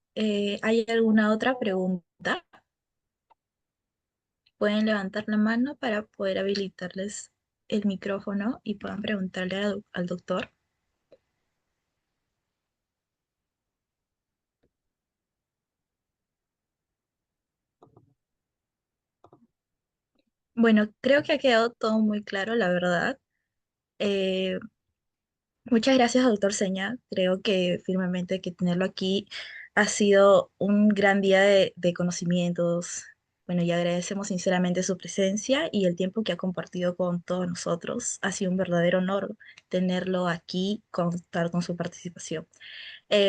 ¿hay alguna otra pregunta? Pueden levantar la mano para poder habilitarles el micrófono y puedan preguntarle al doctor. Bueno, creo que ha quedado todo muy claro, la verdad. Eh, Muchas gracias, doctor Seña. Creo que firmemente que tenerlo aquí ha sido un gran día de conocimientos. Bueno, y agradecemos sinceramente su presencia y el tiempo que ha compartido con todos nosotros. Ha sido un verdadero honor tenerlo aquí, contar con su participación.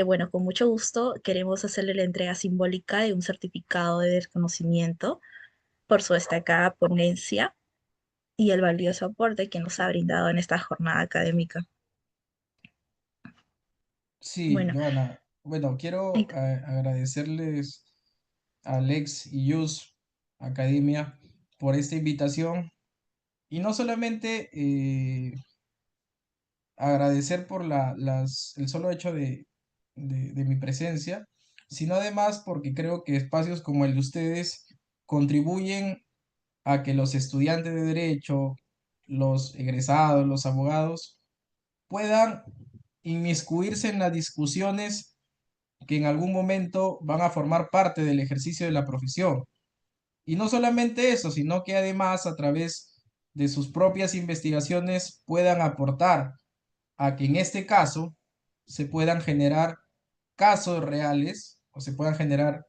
Bueno, con mucho gusto queremos hacerle la entrega simbólica de un certificado de reconocimiento por su destacada ponencia y el valioso aporte que nos ha brindado en esta jornada académica. sí, Bueno, Joana. Bueno, quiero ex- agradecerles a Alex y Yus Academia por esta invitación y no solamente agradecer por el solo hecho de mi presencia, sino además porque creo que espacios como el de ustedes contribuyen a que los estudiantes de derecho, los egresados, los abogados, puedan inmiscuirse en las discusiones que en algún momento van a formar parte del ejercicio de la profesión. Y no solamente eso, sino que además a través de sus propias investigaciones puedan aportar a que en este caso se puedan generar casos reales o se pueda generar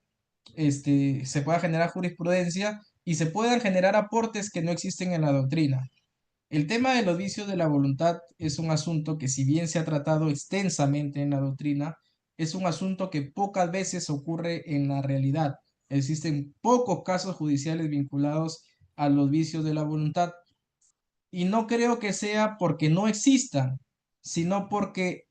jurisprudencia y se puedan generar aportes que no existen en la doctrina. El tema de los vicios de la voluntad es un asunto que, si bien se ha tratado extensamente en la doctrina, es un asunto que pocas veces ocurre en la realidad. Existen pocos casos judiciales vinculados a los vicios de la voluntad y no creo que sea porque no existan, sino porque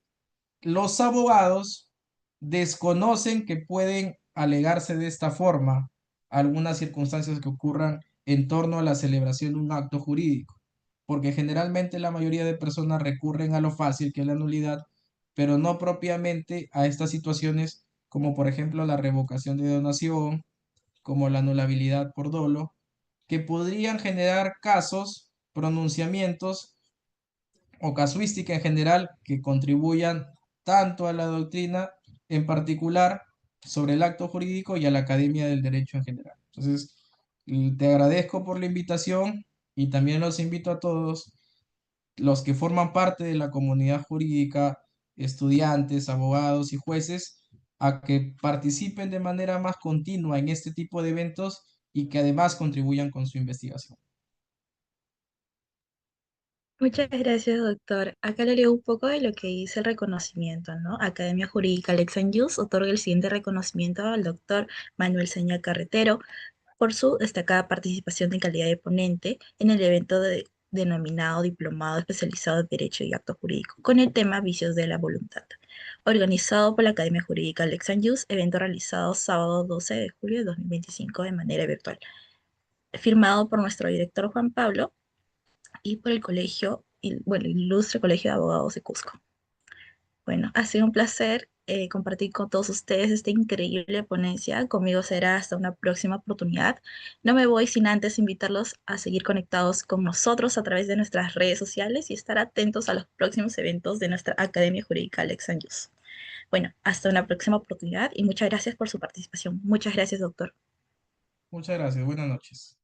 los abogados desconocen que pueden alegarse de esta forma algunas circunstancias que ocurran en torno a la celebración de un acto jurídico, porque generalmente la mayoría de personas recurren a lo fácil, que es la nulidad, pero no propiamente a estas situaciones como por ejemplo la revocación de donación, como la anulabilidad por dolo, que podrían generar casos, pronunciamientos o casuística en general que contribuyan tanto a la doctrina en particular sobre el acto jurídico y a la academia del derecho en general. Entonces, te agradezco por la invitación y también los invito a todos los que forman parte de la comunidad jurídica, estudiantes, abogados y jueces, a que participen de manera más continua en este tipo de eventos y que además contribuyan con su investigación. Muchas gracias, doctor. Acá le leo un poco de lo que dice el reconocimiento, ¿no? Academia Jurídica Alex Yus otorga el siguiente reconocimiento al doctor Manuel Seña Carretero por su destacada participación en calidad de ponente en el evento denominado Diplomado Especializado en Derecho y Acto Jurídico, con el tema Vicios de la Voluntad, organizado por la Academia Jurídica Alex Yus, evento realizado sábado 12 de julio de 2025 de manera virtual, firmado por nuestro director Juan Pablo y por el colegio, bueno, el ilustre Colegio de Abogados de Cusco. Bueno, ha sido un placer compartir con todos ustedes esta increíble ponencia. Conmigo será hasta una próxima oportunidad. No me voy sin antes invitarlos a seguir conectados con nosotros a través de nuestras redes sociales y estar atentos a los próximos eventos de nuestra Academia Jurídica Alex Anyus. Bueno, hasta una próxima oportunidad y muchas gracias por su participación. Muchas gracias, doctor. Muchas gracias, buenas noches.